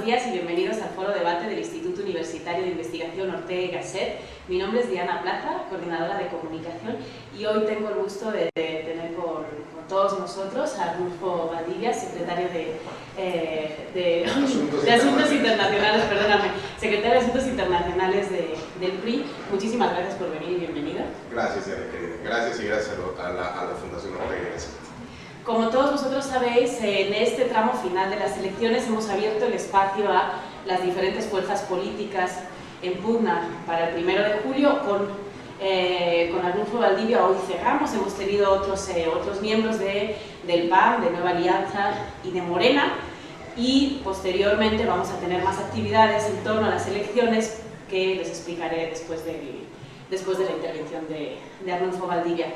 días y bienvenidos al Foro Debate del Instituto Universitario de Investigación Ortega y Gasset. Mi nombre es Diana Plaza, coordinadora de comunicación, y hoy tengo el gusto de tener con todos nosotros a Arnulfo Valdivia, secretario de Asuntos Internacionales, perdóname, secretario de Asuntos Internacionales del PRI. Muchísimas gracias por venir y bienvenido. Gracias, Diana, querida. Gracias y gracias a la Fundación Ortega y Gasset. Como todos vosotros sabéis, en este tramo final de las elecciones hemos abierto el espacio a las diferentes fuerzas políticas en pugna para el 1 de julio. Con Arnulfo Valdivia hoy cerramos, hemos tenido otros miembros del PAN, de Nueva Alianza y de Morena, y posteriormente vamos a tener más actividades en torno a las elecciones que les explicaré después de la intervención de Arnulfo Valdivia.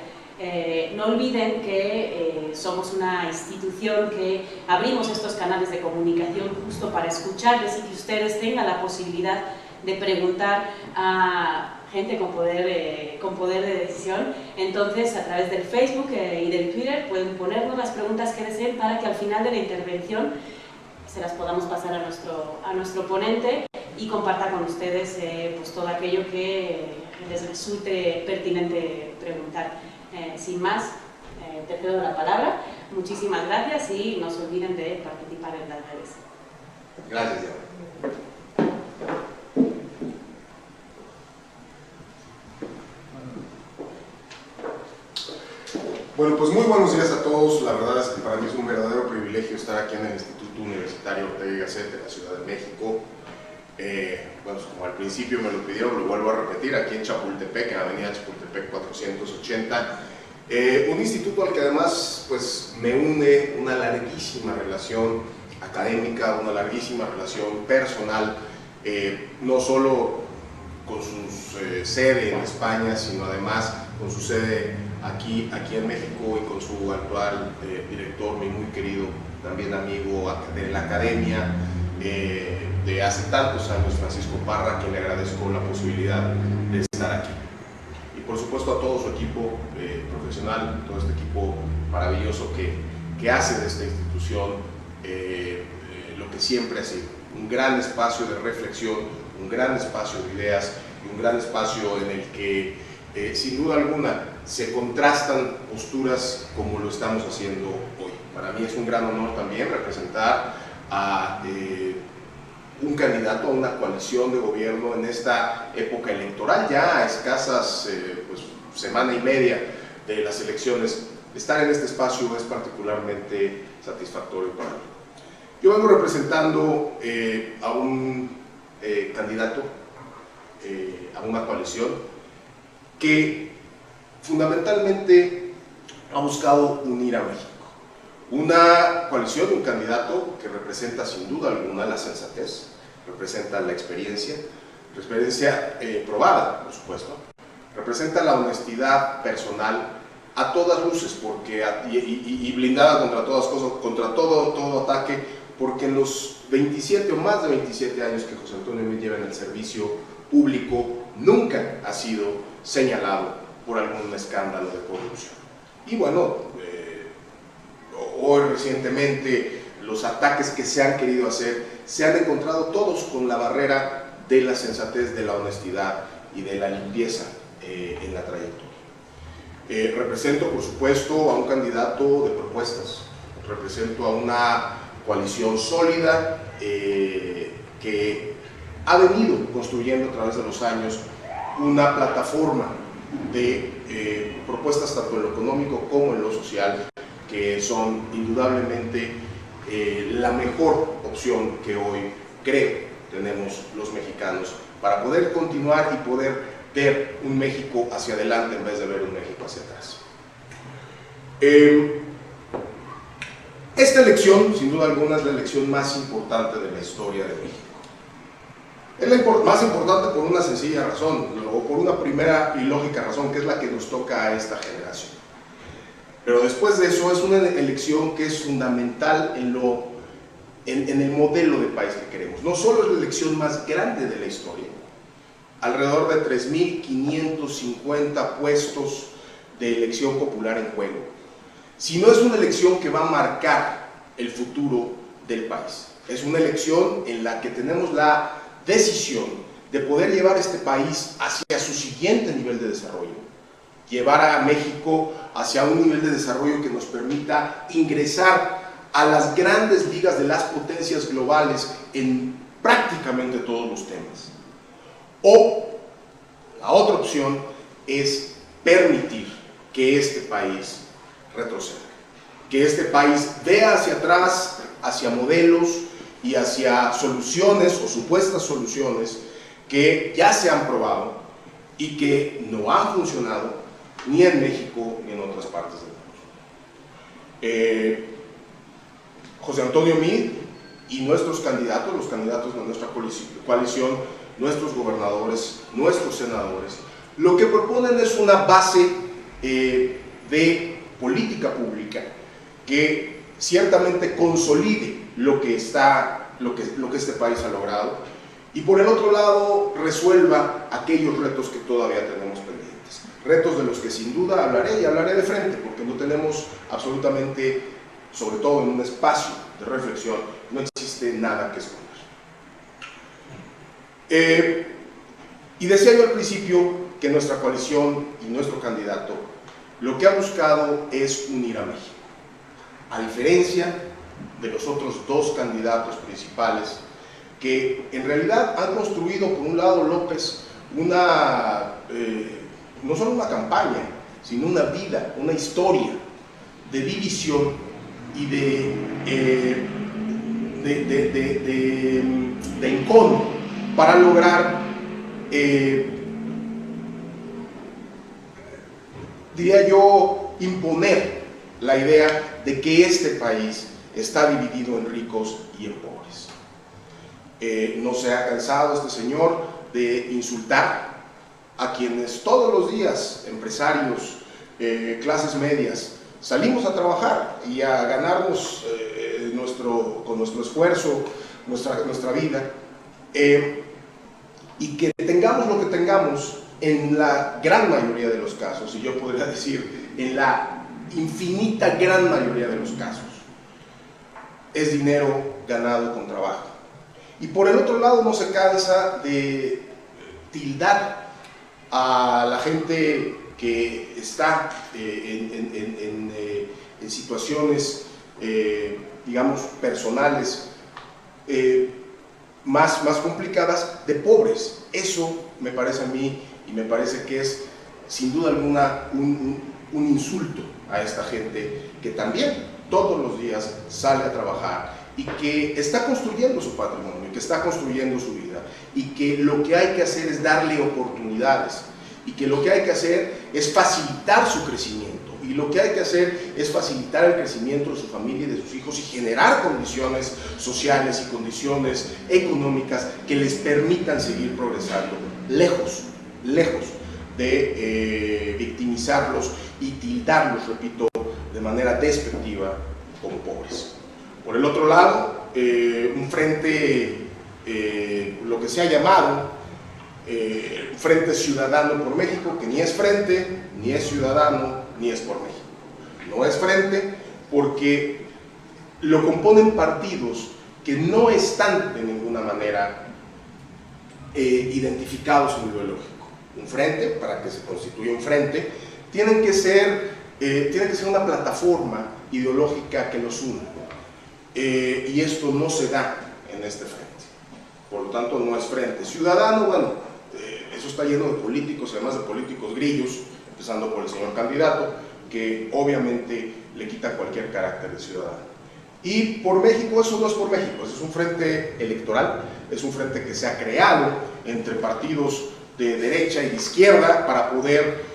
No olviden que somos una institución que abrimos estos canales de comunicación justo para escucharles y que ustedes tengan la posibilidad de preguntar a gente con poder de decisión. Entonces, a través del Facebook y del Twitter pueden ponernos las preguntas que deseen para que al final de la intervención se las podamos pasar a nuestro ponente y comparta con ustedes pues todo aquello que les resulte pertinente preguntar. Sin más, te cedo la palabra. Muchísimas gracias y no se olviden de participar en las redes. Gracias, Diana. Bueno, pues muy buenos días a todos. La verdad es que para mí es un verdadero privilegio estar aquí en el Instituto Universitario Ortega y Gasset de la Ciudad de México. Bueno, como al principio me lo pidieron, lo vuelvo a repetir, aquí en Chapultepec, en Avenida Chapultepec 480, un instituto al que además pues, me une una larguísima relación académica, una larguísima relación personal, no solo con su sede en España, sino además con su sede aquí en México y con su actual director, mi muy querido, también amigo de la academia, de hace tantos años, Francisco Parra, a quien le agradezco la posibilidad de estar aquí. Y por supuesto a todo su equipo profesional, todo este equipo maravilloso que hace de esta institución lo que siempre ha sido, un gran espacio de reflexión, un gran espacio de ideas y un gran espacio en el que sin duda alguna se contrastan posturas como lo estamos haciendo hoy. Para mí es un gran honor también representar a un candidato a una coalición de gobierno en esta época electoral, ya a escasas pues, semana y media de las elecciones. Estar en este espacio es particularmente satisfactorio para mí. Yo vengo representando a un candidato, a una coalición que fundamentalmente ha buscado unir a México. Una coalición, un candidato que representa sin duda alguna la sensatez, representa la experiencia probada, por supuesto, representa la honestidad personal a todas luces y blindada contra todas cosas, contra todo ataque, porque en los 27 o más de 27 años que José Antonio me lleva en el servicio público, nunca ha sido señalado por algún escándalo de corrupción. Y bueno, hoy recientemente los ataques que se han querido hacer se han encontrado todos con la barrera de la sensatez, de la honestidad y de la limpieza en la trayectoria. Represento por supuesto a un candidato de propuestas, represento a una coalición sólida que ha venido construyendo a través de los años una plataforma de propuestas tanto en lo económico como en lo social, que son indudablemente la mejor opción que hoy creo tenemos los mexicanos para poder continuar y poder ver un México hacia adelante en vez de ver un México hacia atrás. Esta elección, sin duda alguna, es la elección más importante de la historia de México. Es la más importante por una sencilla razón, o por una primera y lógica razón, que es la que nos toca a esta generación. Pero después de eso, es una elección que es fundamental en el modelo de país que queremos. No solo es la elección más grande de la historia, alrededor de 3.550 puestos de elección popular en juego, sino es una elección que va a marcar el futuro del país. Es una elección en la que tenemos la decisión de poder llevar este país hacia su siguiente nivel de desarrollo, llevar a México hacia un nivel de desarrollo que nos permita ingresar a las grandes ligas de las potencias globales en prácticamente todos los temas. O la otra opción es permitir que este país retroceda, que este país vea hacia atrás, hacia modelos y hacia soluciones o supuestas soluciones que ya se han probado y que no han funcionado ni en México ni en otras partes del mundo. José Antonio Meade y nuestros candidatos, los candidatos de nuestra coalición, nuestros gobernadores, nuestros senadores, lo que proponen es una base de política pública que ciertamente consolide lo que este país ha logrado y por el otro lado resuelva aquellos retos que todavía tenemos pendientes. Retos de los que sin duda hablaré y hablaré de frente, porque no tenemos absolutamente, sobre todo en un espacio de reflexión, no existe nada que esconder. Y decía yo al principio que nuestra coalición y nuestro candidato lo que ha buscado es unir a México. A diferencia de los otros dos candidatos principales, que en realidad han construido, por un lado López, no solo una campaña, sino una vida, una historia de división y de encono para lograr, diría yo, imponer la idea de que este país está dividido en ricos y en pobres. No se ha cansado este señor de insultar a quienes todos los días, empresarios, clases medias, salimos a trabajar y a ganarnos con nuestro esfuerzo, nuestra vida, y que tengamos lo que tengamos en la gran mayoría de los casos, y yo podría decir en la infinita gran mayoría de los casos, es dinero ganado con trabajo. Y por el otro lado no se cansa de tildar a la gente que está en situaciones, digamos, personales más complicadas, de pobres. Eso me parece a mí, y me parece que es sin duda alguna un insulto a esta gente que también todos los días sale a trabajar y que está construyendo su patrimonio, que está construyendo su vida, y que lo que hay que hacer es darle oportunidades, y que lo que hay que hacer es facilitar su crecimiento, y lo que hay que hacer es facilitar el crecimiento de su familia y de sus hijos y generar condiciones sociales y condiciones económicas que les permitan seguir progresando, lejos de victimizarlos y tildarlos, repito, de manera despectiva como pobres. Por el otro lado, un frente, lo que se ha llamado Frente Ciudadano por México, que ni es frente, ni es ciudadano, ni es por México. No es frente porque lo componen partidos que no están de ninguna manera identificados en lo ideológico. Un frente, para que se constituya un frente, tiene que ser una plataforma ideológica que los una. Y esto no se da en este frente. Por lo tanto, no es frente. Ciudadano, bueno, eso está lleno de políticos, además de políticos grillos, empezando por el señor candidato, que obviamente le quita cualquier carácter de ciudadano. Y por México, eso no es por México, eso es un frente electoral, es un frente que se ha creado entre partidos de derecha y de izquierda para poder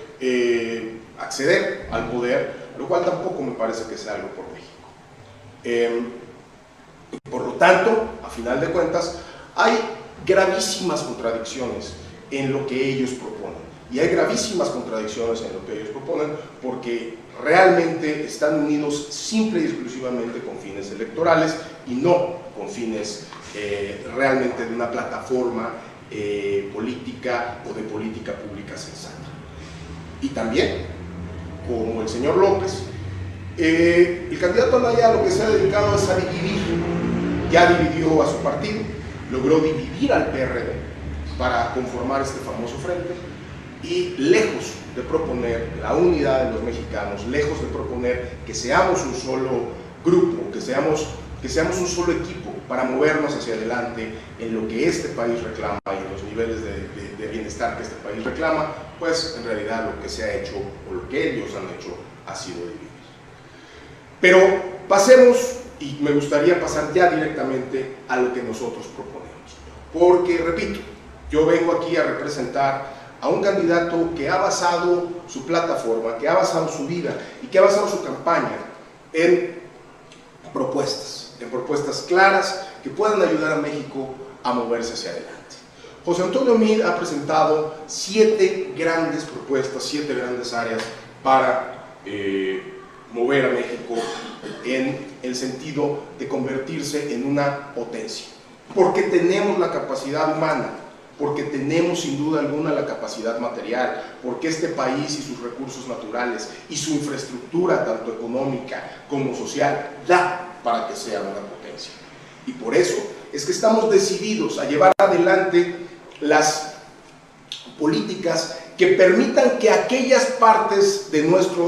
acceder al poder, lo cual tampoco me parece que sea algo por México. Por lo tanto, a final de cuentas, hay gravísimas contradicciones en lo que ellos proponen. Y hay gravísimas contradicciones en lo que ellos proponen porque realmente están unidos simple y exclusivamente con fines electorales y no con fines realmente de una plataforma política o de política pública sensata. Y también, como el señor López, el candidato Anaya lo que se ha dedicado es a dividir ya dividió a su partido, logró dividir al PRD para conformar este famoso frente, y lejos de proponer la unidad de los mexicanos, lejos de proponer que seamos un solo grupo, que seamos un solo equipo para movernos hacia adelante en lo que este país reclama y en los niveles de bienestar que este país reclama, pues en realidad lo que se ha hecho, o lo que ellos han hecho, ha sido dividir. Pero pasemos, y me gustaría pasar ya directamente a lo que nosotros proponemos, porque, repito, yo vengo aquí a representar a un candidato que ha basado su plataforma, que ha basado su vida y que ha basado su campaña en propuestas claras que puedan ayudar a México a moverse hacia adelante. José Antonio Meade ha presentado 7 grandes propuestas, 7 grandes áreas para mover a México en el sentido de convertirse en una potencia, porque tenemos la capacidad humana, porque tenemos sin duda alguna la capacidad material, porque este país y sus recursos naturales y su infraestructura, tanto económica como social, da para que sea una potencia. Y por eso es que estamos decididos a llevar adelante las políticas que permitan que aquellas partes de nuestra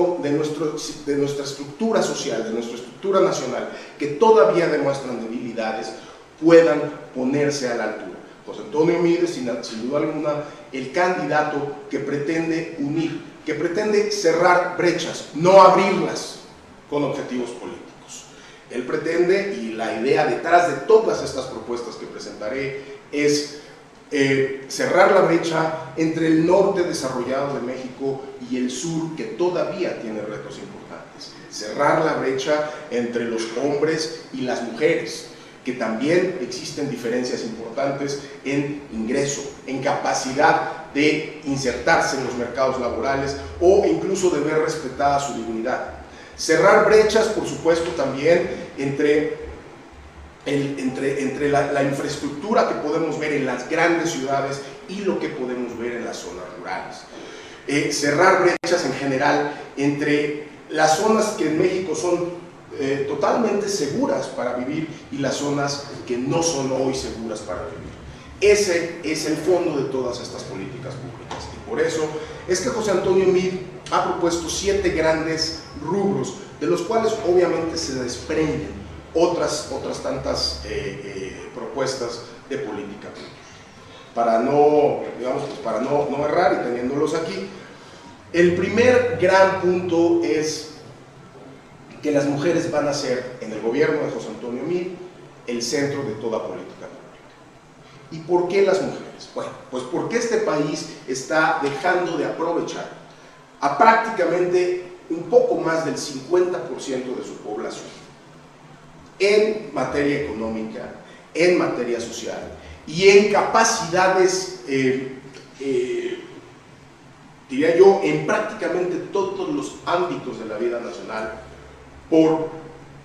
estructura social, de nuestra estructura nacional, que todavía demuestran debilidades, puedan ponerse a la altura. José Antonio Meade es sin duda alguna el candidato que pretende unir, que pretende cerrar brechas, no abrirlas con objetivos políticos. Él pretende, y la idea detrás de todas estas propuestas que presentaré es cerrar la brecha entre el norte desarrollado de México y el sur, que todavía tiene retos importantes. Cerrar la brecha entre los hombres y las mujeres, que también existen diferencias importantes en ingreso, en capacidad de insertarse en los mercados laborales o incluso de ver respetada su dignidad. Cerrar brechas, por supuesto, también entre la infraestructura que podemos ver en las grandes ciudades y lo que podemos ver en las zonas rurales. Cerrar brechas en general entre las zonas que en México son totalmente seguras para vivir y las zonas que no son hoy seguras para vivir. Ese es el fondo de todas estas políticas públicas, y por eso es que José Antonio Meade ha propuesto 7 grandes rubros, de los cuales obviamente se desprenden otras tantas propuestas de política pública. Para no errar y teniéndolos aquí, el primer gran punto es que las mujeres van a ser, en el gobierno de José Antonio Meade, el centro de toda política pública. ¿Y por qué las mujeres? Bueno, pues porque este país está dejando de aprovechar a prácticamente un poco más del 50% de su población en materia económica, en materia social y en capacidades, diría yo, en prácticamente todos los ámbitos de la vida nacional, por,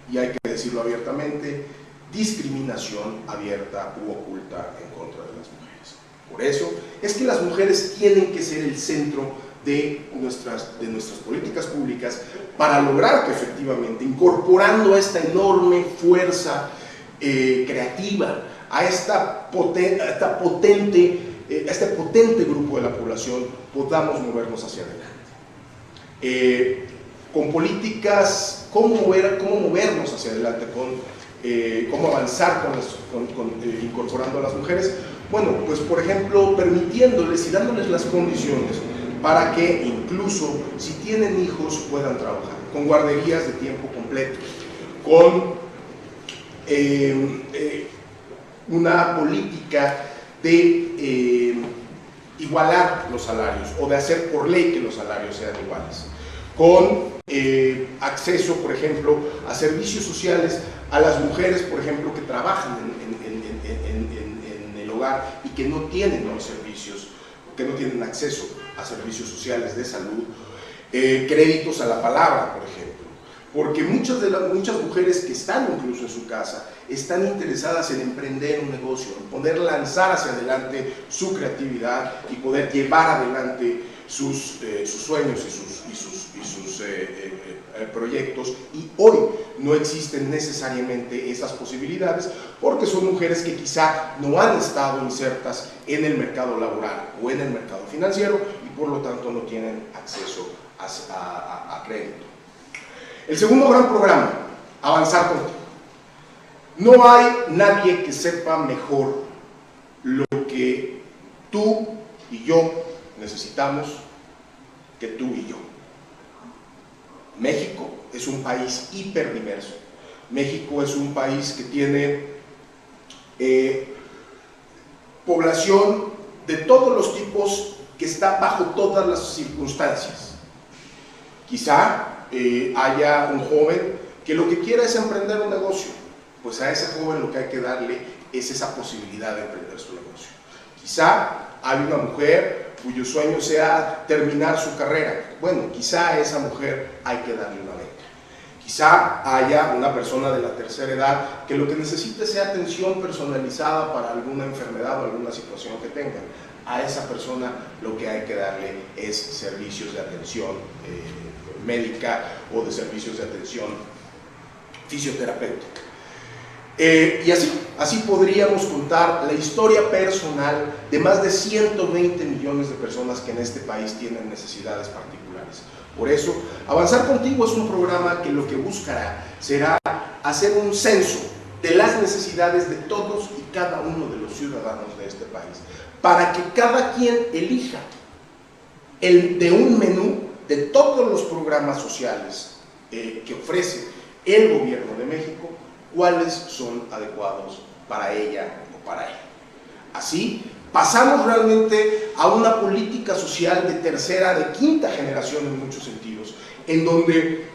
y hay que decirlo abiertamente, discriminación abierta u oculta en contra de las mujeres. Por eso es que las mujeres tienen que ser el centro de nuestras políticas públicas para lograr que efectivamente, incorporando a esta enorme fuerza creativa, a este potente grupo de la población, podamos movernos hacia adelante. Con políticas, cómo movernos hacia adelante, cómo avanzar incorporando a las mujeres. Bueno, pues por ejemplo, permitiéndoles y dándoles las condiciones para que incluso si tienen hijos puedan trabajar, con guarderías de tiempo completo, con una política de igualar los salarios o de hacer por ley que los salarios sean iguales, con acceso, por ejemplo, a servicios sociales a las mujeres, por ejemplo, que trabajan en el hogar y que no tienen los servicios, que no tienen acceso a servicios sociales de salud, créditos a la palabra, por ejemplo, porque muchas mujeres que están incluso en su casa están interesadas en emprender un negocio, en poder lanzar hacia adelante su creatividad y poder llevar adelante sus sueños y sus proyectos, y hoy no existen necesariamente esas posibilidades porque son mujeres que quizá no han estado insertas en el mercado laboral o en el mercado financiero y por lo tanto no tienen acceso a crédito. El segundo gran programa, Avanzar Contigo. No hay nadie que sepa mejor lo que tú y yo necesitamos que tú y yo. México es un país hiperdiverso. México es un país que tiene población de todos los tipos, que está bajo todas las circunstancias. Quizá haya un joven que lo que quiera es emprender un negocio, pues a ese joven lo que hay que darle es esa posibilidad de emprender su negocio. Quizá hay una mujer cuyo sueño sea terminar su carrera, bueno, quizá a esa mujer hay que darle una beca. Quizá haya una persona de la tercera edad que lo que necesite sea atención personalizada para alguna enfermedad o alguna situación que tenga. A esa persona lo que hay que darle es servicios de atención médica o de servicios de atención fisioterapéutica. Y así podríamos contar la historia personal de más de 120 millones de personas que en este país tienen necesidades particulares. Por eso, Avanzar Contigo es un programa que lo que buscará será hacer un censo de las necesidades de todos y cada uno de los ciudadanos de este país, para que cada quien elija de un menú de todos los programas sociales que ofrece el gobierno de México, cuáles son adecuados para ella o para él. Así, pasamos realmente a una política social de tercera, de quinta generación en muchos sentidos, en donde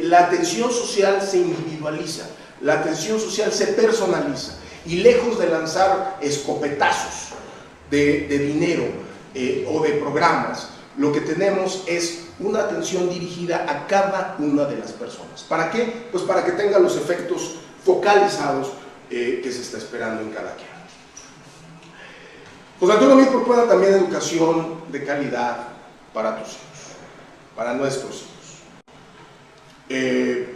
la atención social se individualiza, la atención social se personaliza, y lejos de lanzar escopetazos de dinero o de programas, lo que tenemos es una atención dirigida a cada una de las personas. ¿Para qué? Pues para que tenga los efectos focalizados que se está esperando en cada quien. José Antonio Meade propone también educación de calidad para tus hijos, para nuestros hijos.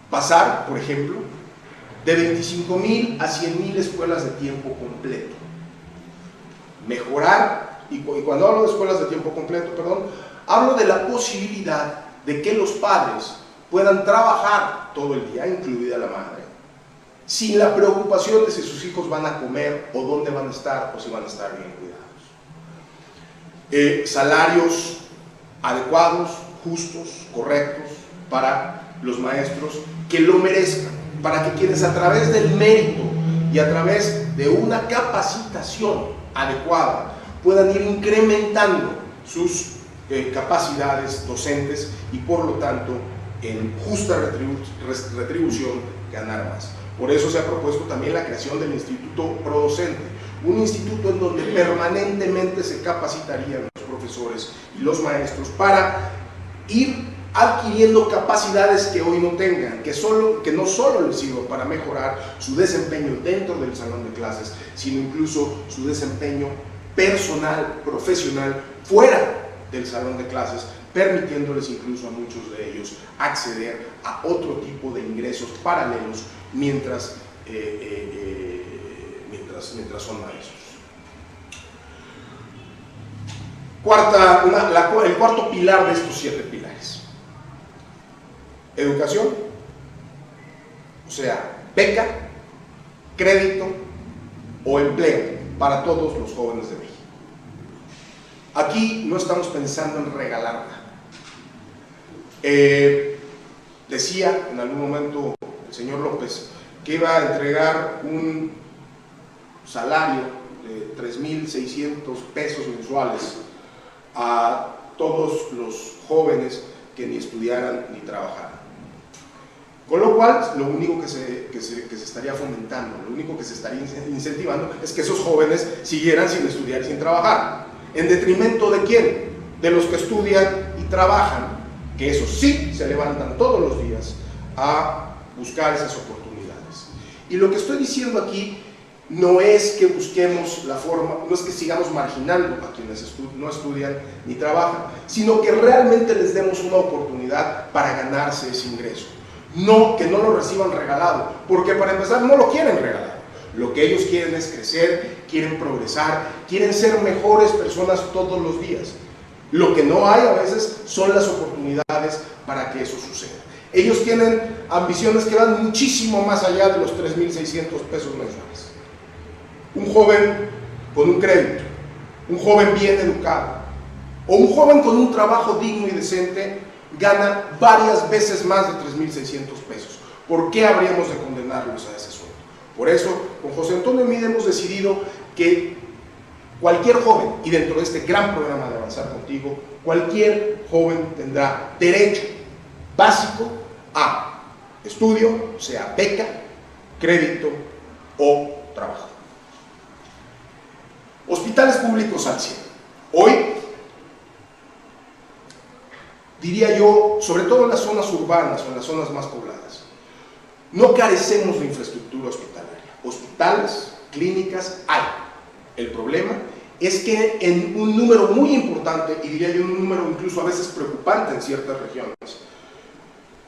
Pasar, por ejemplo, de 25,000 a 100,000 escuelas de tiempo completo. Mejorar, y cuando hablo de escuelas de tiempo completo, hablo de la posibilidad de que los padres puedan trabajar todo el día, incluida la madre, sin la preocupación de si sus hijos van a comer o dónde van a estar o si van a estar bien cuidados. Salarios adecuados, justos, correctos para los maestros que lo merezcan, para que quienes a través del mérito y a través de una capacitación adecuada puedan ir incrementando sus capacidades docentes y por lo tanto en justa retribución ganar más. Por eso se ha propuesto también la creación del Instituto Prodocente, un instituto en donde permanentemente se capacitarían los profesores y los maestros para ir adquiriendo capacidades que hoy no tengan, que no solo les sirva para mejorar su desempeño dentro del salón de clases, sino incluso su desempeño personal, profesional, fuera del salón de clases, permitiéndoles incluso a muchos de ellos acceder a otro tipo de ingresos paralelos mientras son maestros. El cuarto pilar de estos 7 pilares: educación, o sea, beca, crédito o empleo para todos los jóvenes de México. Aquí no estamos pensando en regalar nada. Decía en algún momento el señor López que iba a entregar un salario de 3,600 pesos mensuales a todos los jóvenes que ni estudiaran ni trabajaran. Con lo cual, lo único que se estaría fomentando, lo único que se estaría incentivando es que esos jóvenes siguieran sin estudiar y sin trabajar. ¿En detrimento de quién? De los que estudian y trabajan, que esos sí se levantan todos los días a buscar esas oportunidades. Y lo que estoy diciendo aquí no es que busquemos la forma, no es que sigamos marginando a quienes no estudian ni trabajan, sino que realmente les demos una oportunidad para ganarse ese ingreso. No que no lo reciban regalado, porque para empezar no lo quieren regalado. Lo que ellos quieren es crecer, quieren progresar, quieren ser mejores personas todos los días. Lo que no hay a veces son las oportunidades para que eso suceda. Ellos tienen ambiciones que van muchísimo más allá de los 3.600 pesos mensuales. Un joven con un crédito, un joven bien educado, o un joven con un trabajo digno y decente, gana varias veces más de 3.600 pesos. ¿Por qué habríamos de condenarlos a ese sueldo? Por eso, con José Antonio Meade hemos decidido que cualquier joven, y dentro de este gran programa de Avanzar Contigo, cualquier joven tendrá derecho básico a estudio, sea beca, crédito o trabajo. Hospitales públicos al 100. Hoy, diría yo, sobre todo en las zonas urbanas o en las zonas más pobladas, no carecemos de infraestructura hospitalaria. Hospitales, clínicas, hay. El problema es que en un número muy importante, y diría yo un número incluso a veces preocupante en ciertas regiones,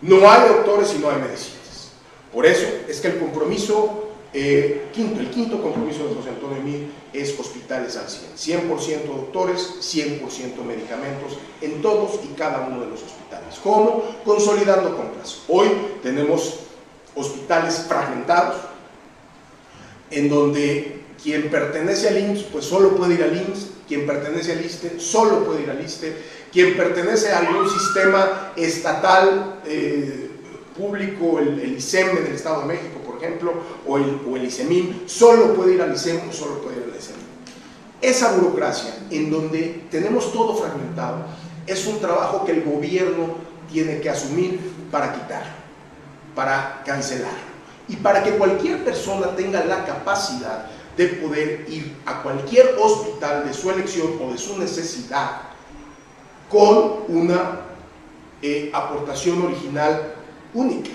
no hay doctores y no hay medicinas. Por eso es que el compromiso el quinto compromiso de José Antonio Meade es hospitales al 100%, 100% doctores, 100% medicamentos en todos y cada uno de los hospitales. ¿Cómo? Consolidando compras. Hoy tenemos hospitales fragmentados, en donde quien pertenece al IMSS, pues solo puede ir al IMSS, quien pertenece al ISSSTE, solo puede ir al ISSSTE, quien pertenece a algún sistema estatal público, el ISEM del Estado de México, por ejemplo, o el ISEMIM, solo puede ir al ISEM, solo puede ir al ISEMIM. Esa burocracia, en donde tenemos todo fragmentado, es un trabajo que el gobierno tiene que asumir para quitarlo, para cancelarlo, y para que cualquier persona tenga la capacidad de poder ir a cualquier hospital de su elección o de su necesidad con una aportación original única.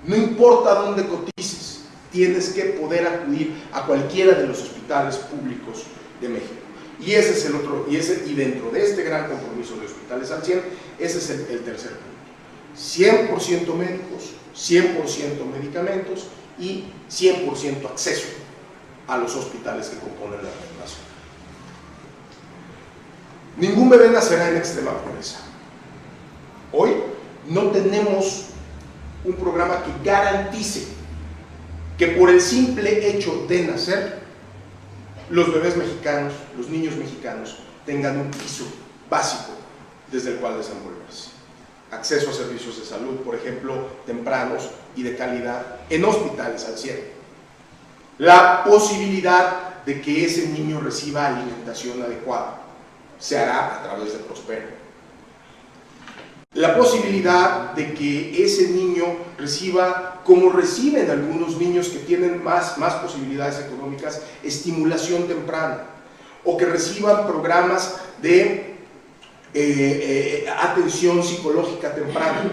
No importa dónde cotices, tienes que poder acudir a cualquiera de los hospitales públicos de México. Y ese es el otro, y dentro de este gran compromiso de hospitales al 100, ese es el tercer punto. 100% médicos, 100% medicamentos y 100% acceso a los hospitales que componen la red nacional. Ningún bebé nacerá en extrema pobreza. Hoy no tenemos un programa que garantice que por el simple hecho de nacer, los bebés mexicanos, los niños mexicanos, tengan un piso básico desde el cual desenvolverse. Acceso a servicios de salud, por ejemplo, tempranos y de calidad en hospitales al 100. La posibilidad de que ese niño reciba alimentación adecuada se hará a través de Prospero. La posibilidad de que ese niño reciba, como reciben algunos niños que tienen más posibilidades económicas, estimulación temprana, o que reciban programas de atención psicológica temprana.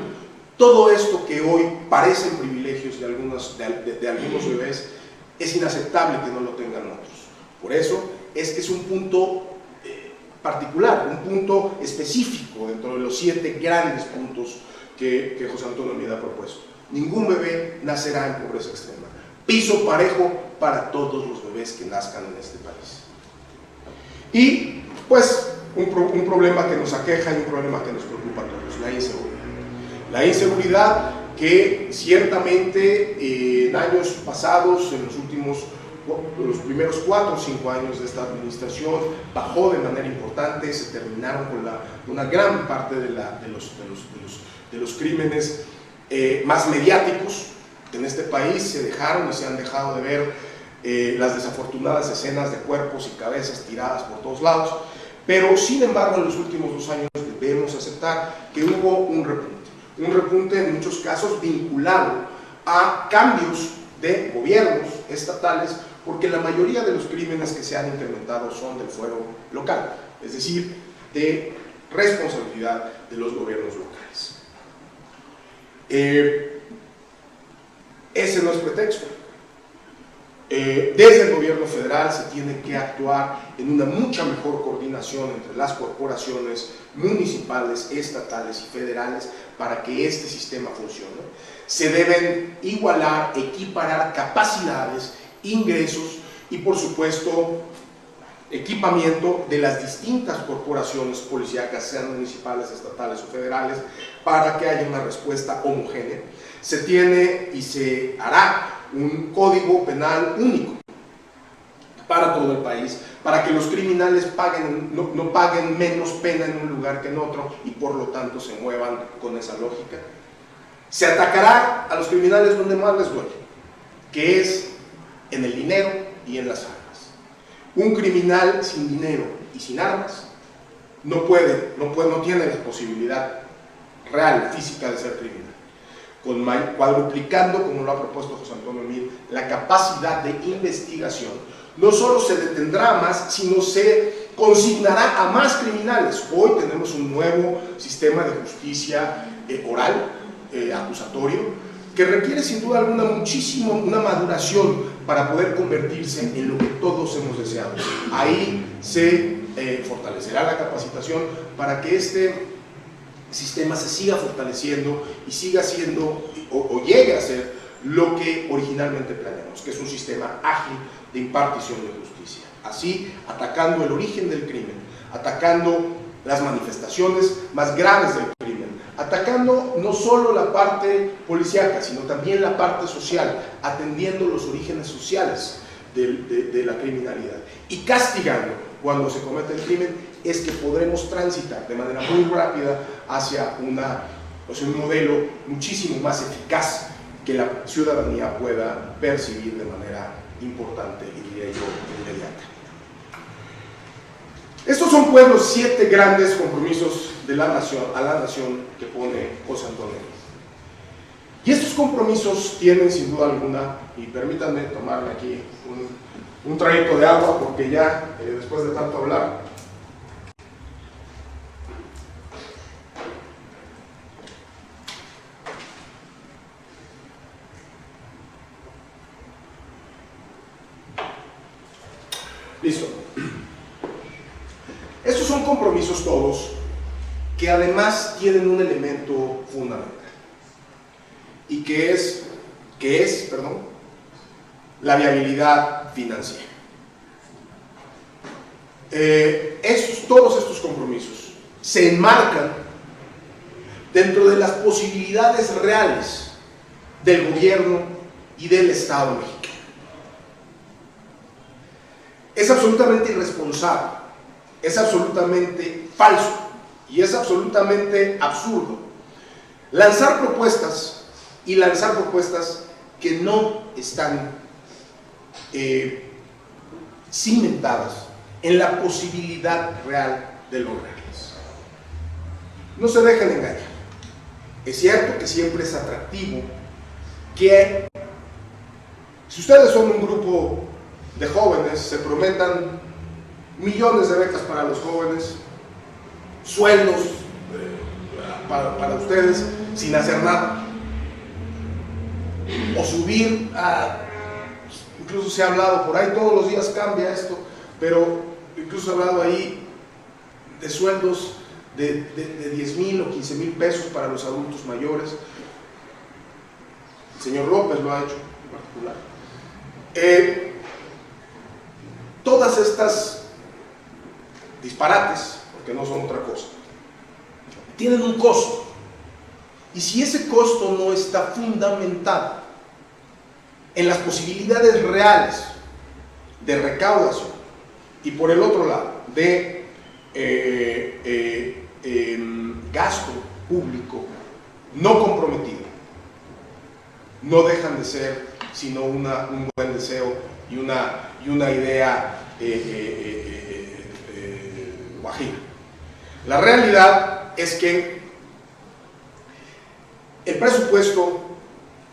Todo esto que hoy parecen privilegios de algunos bebés, es inaceptable que no lo tengan otros. Por eso es que es un punto particular, un punto específico dentro de los 7 grandes puntos que José Antonio Meade ha propuesto. Ningún bebé nacerá en pobreza extrema. Piso parejo para todos los bebés que nazcan en este país. Y pues un problema que nos aqueja y un problema que nos preocupa a todos, la inseguridad. La inseguridad que ciertamente en años pasados, en los primeros 4 o 5 años de esta administración, bajó de manera importante, se terminaron con una gran parte de los crímenes más mediáticos en este país. Se dejaron y se han dejado de ver las desafortunadas escenas de cuerpos y cabezas tiradas por todos lados, pero sin embargo en los últimos 2 años debemos aceptar que hubo un repunte en muchos casos vinculado a cambios de gobiernos estatales, porque la mayoría de los crímenes que se han incrementado son del fuero local, es decir, de responsabilidad de los gobiernos locales. Ese no es pretexto. Desde el gobierno federal se tiene que actuar en una mucha mejor coordinación entre las corporaciones municipales, estatales y federales para que este sistema funcione. Se deben igualar, equiparar capacidades, ingresos y, por supuesto, equipamiento de las distintas corporaciones policíacas, sean municipales, estatales o federales, para que haya una respuesta homogénea. Se tiene y se hará un código penal único para todo el país, para que los criminales no paguen menos pena en un lugar que en otro y por lo tanto se muevan con esa lógica. Se atacará a los criminales donde más les duele, que es en el dinero y en las armas. Un criminal sin dinero y sin armas no tiene la posibilidad real, física de ser criminal. Cuadruplicando, como lo ha propuesto José Antonio Meade, la capacidad de investigación, no solo se detendrá más, sino se consignará a más criminales. Hoy tenemos un nuevo sistema de justicia oral, acusatorio, que requiere sin duda alguna una maduración para poder convertirse en lo que todos hemos deseado. Ahí se fortalecerá la capacitación para que este sistema se siga fortaleciendo y siga siendo o llegue a ser lo que originalmente planeamos, que es un sistema ágil de impartición de justicia. Así, atacando el origen del crimen, atacando las manifestaciones más graves del crimen, atacando no solo la parte policíaca, sino también la parte social, atendiendo los orígenes sociales de la criminalidad y castigando cuando se comete el crimen, es que podremos transitar de manera muy rápida hacia un modelo muchísimo más eficaz que la ciudadanía pueda percibir de manera importante y diría yo inmediata. Estos son pues los 7 grandes compromisos de la nación, a la nación que pone José Antonio. Y estos compromisos tienen sin duda alguna, y permítanme tomarme aquí un traguito de agua porque ya después de tanto hablar, listo. Estos son compromisos todos que además tienen un elemento fundamental y que es la viabilidad financiera. Todos estos compromisos se enmarcan dentro de las posibilidades reales del gobierno y del Estado mexicano. Es absolutamente irresponsable, es absolutamente falso y es absolutamente absurdo lanzar propuestas que no están cimentadas en la posibilidad real de lograrlas. No se dejen engañar. Es cierto que siempre es atractivo que, si ustedes son un grupo de jóvenes, se prometan millones de becas para los jóvenes, sueldos para ustedes sin hacer nada, o subir incluso se ha hablado por ahí, todos los días cambia esto, pero incluso se ha hablado ahí de sueldos de 10,000 o 15,000 pesos para los adultos mayores. El señor López lo ha hecho en particular. Todas estas disparates, porque no son otra cosa, tienen un costo, y si ese costo no está fundamentado en las posibilidades reales de recaudación y por el otro lado de gasto público no comprometido, no dejan de ser sino un buen deseo y una idea guajira. La realidad es que el presupuesto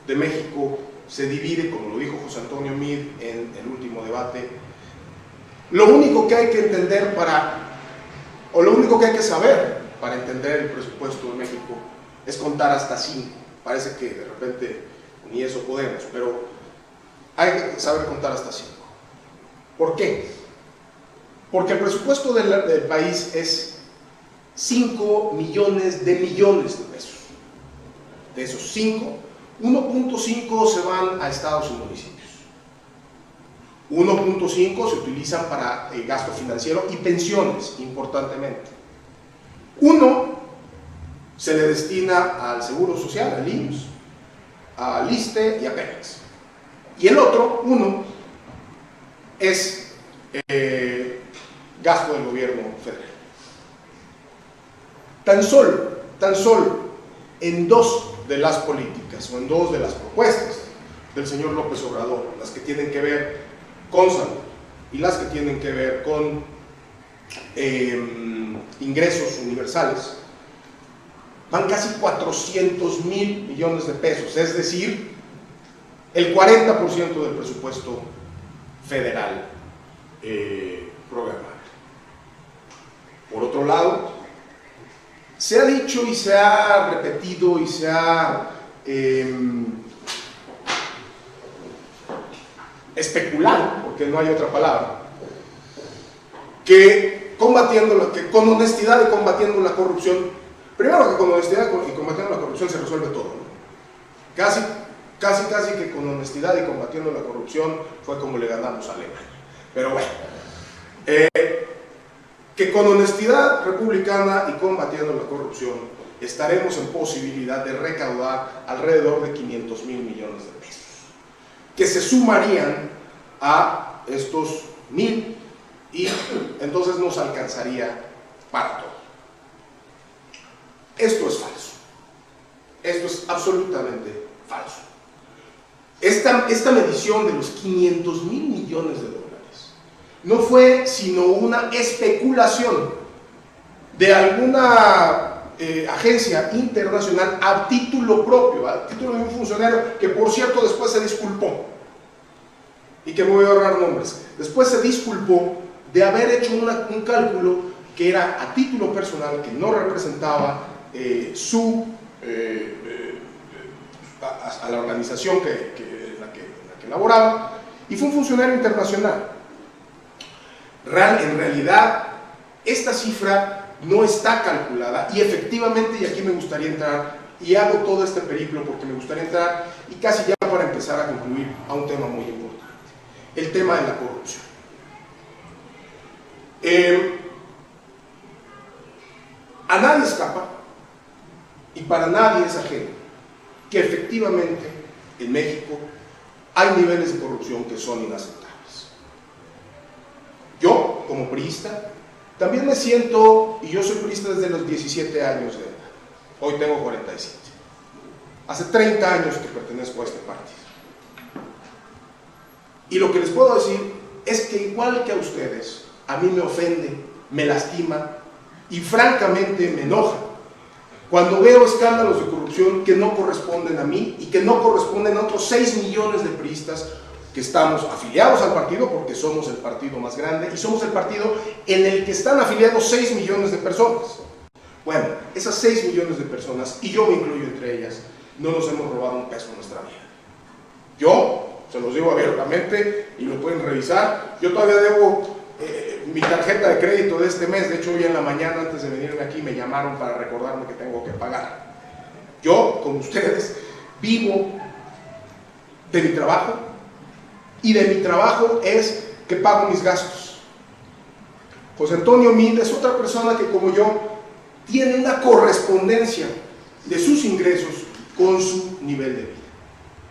de México se divide, como lo dijo José Antonio Meade en el último debate. Lo único que hay que entender lo único que hay que saber para entender el presupuesto de México es contar hasta 5. Parece que de repente ni eso podemos, pero hay que saber contar hasta 5. ¿Por qué? Porque el presupuesto del país es 5 millones de pesos. De esos 5, 1.5 se van a estados y municipios. 1.5 se utilizan para gasto financiero y pensiones, importantemente. 1 se le destina al Seguro Social, al IMSS, al ISSSTE y a Pemex. Y el otro, 1, es gasto del gobierno federal. Tan solo en 2 de las políticas o en 2 de las propuestas del señor López Obrador, las que tienen que ver con salud y las que tienen que ver con ingresos universales, van casi 400,000 millones de pesos, es decir, el 40% del presupuesto federal programado. Por otro lado, se ha dicho y se ha repetido y se ha especulado, porque no hay otra palabra, que con honestidad y combatiendo la corrupción, primero que con honestidad y combatiendo la corrupción se resuelve todo, ¿no? Casi que con honestidad y combatiendo la corrupción fue como le ganamos a Alemania. Pero bueno, que con honestidad republicana y combatiendo la corrupción estaremos en posibilidad de recaudar alrededor de 500,000 millones de pesos, que se sumarían a estos 1,000 y entonces nos alcanzaría para todo. Esto es falso. Esto es absolutamente falso. Esta medición de los 500,000 millones de dólares no fue sino una especulación de alguna agencia internacional a título propio, a título de un funcionario que, por cierto, después se disculpó, y que me voy a ahorrar nombres. Después se disculpó de haber hecho un cálculo que era a título personal, que no representaba a la organización en la que laboraba, y fue un funcionario internacional. En realidad, esta cifra no está calculada, y efectivamente, y aquí me gustaría entrar, y hago todo este periplo porque me gustaría entrar, y casi ya para empezar a concluir, a un tema muy importante, el tema de la corrupción. A nadie escapa, y para nadie es ajeno, que efectivamente en México hay niveles de corrupción que son inaceptables. Yo, como priista, también me siento, y yo soy priista desde los 17 años de edad, hoy tengo 47, hace 30 años que pertenezco a este partido. Y lo que les puedo decir es que, igual que a ustedes, a mí me ofende, me lastima y francamente me enoja cuando veo escándalos de corrupción que no corresponden a mí y que no corresponden a otros 6 millones de priistas que estamos afiliados al partido, porque somos el partido más grande y somos el partido en el que están afiliados 6 millones de personas. Bueno, esas 6 millones de personas, y yo me incluyo entre ellas, no nos hemos robado un peso en nuestra vida. Yo, se los digo abiertamente y lo pueden revisar, yo todavía debo mi tarjeta de crédito de este mes. De hecho, hoy en la mañana, antes de venirme aquí, me llamaron para recordarme que tengo que pagar. Yo, como ustedes, vivo de mi trabajo, y de mi trabajo es que pago mis gastos. José Antonio Meade es otra persona que, como yo, tiene una correspondencia de sus ingresos con su nivel de vida.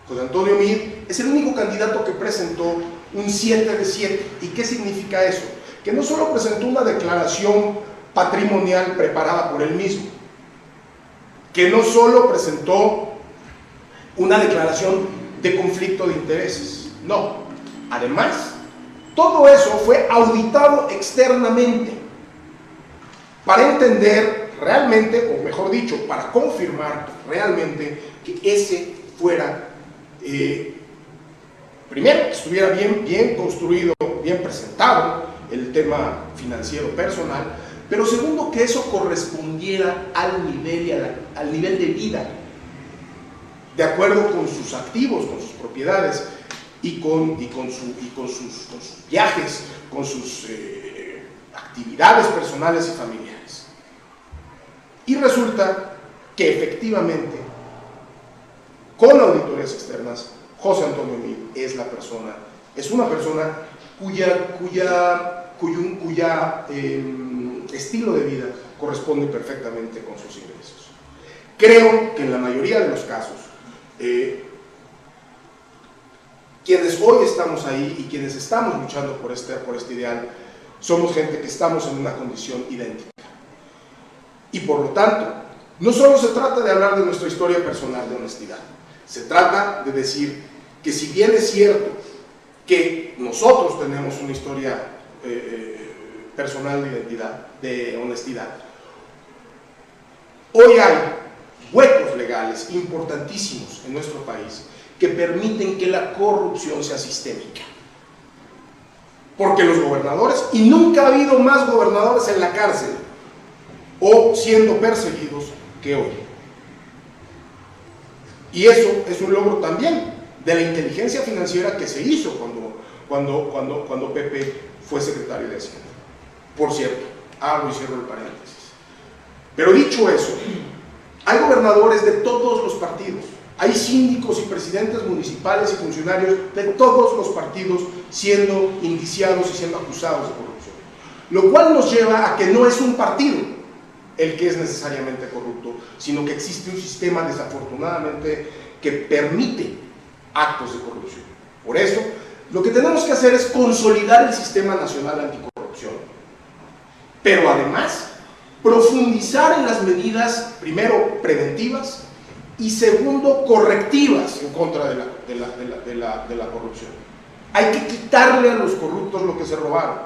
José Antonio Meade es el único candidato que presentó un 7 de 7. ¿Y qué significa eso? Que no solo presentó una declaración patrimonial preparada por él mismo, que no solo presentó una declaración de conflicto de intereses, no, además, todo eso fue auditado externamente para entender realmente, o mejor dicho, para confirmar realmente que ese fuera, primero, que estuviera bien construido, bien presentado el tema financiero personal, pero segundo, que eso correspondiera al al nivel de vida, de acuerdo con sus activos, con sus propiedades, y con sus viajes, con sus actividades personales y familiares. Y resulta que efectivamente, con auditorías externas, José Antonio Meade es una persona cuya estilo de vida corresponde perfectamente con sus ingresos. Creo que en la mayoría de los casos, quienes hoy estamos ahí y quienes estamos luchando por este ideal, somos gente que estamos en una condición idéntica. Y por lo tanto, no solo se trata de hablar de nuestra historia personal de honestidad, se trata de decir que si bien es cierto que nosotros tenemos una historia personal de identidad, de honestidad, hoy hay huecos legales importantísimos en nuestro país que permiten que la corrupción sea sistémica. Porque los gobernadores, y nunca ha habido más gobernadores en la cárcel o siendo perseguidos que hoy. Y eso es un logro también de la inteligencia financiera que se hizo cuando Pepe fue secretario de Hacienda. Por cierto, abro y cierro el paréntesis. Pero dicho eso, hay gobernadores de todos los partidos, hay síndicos y presidentes municipales y funcionarios de todos los partidos siendo indiciados y siendo acusados de corrupción. Lo cual nos lleva a que no es un partido el que es necesariamente corrupto, sino que existe un sistema, desafortunadamente, que permite actos de corrupción. Por eso, lo que tenemos que hacer es consolidar el Sistema Nacional Anticorrupción, pero además profundizar en las medidas, primero, preventivas, y segundo, correctivas en contra de la corrupción. Hay que quitarle a los corruptos lo que se robaron,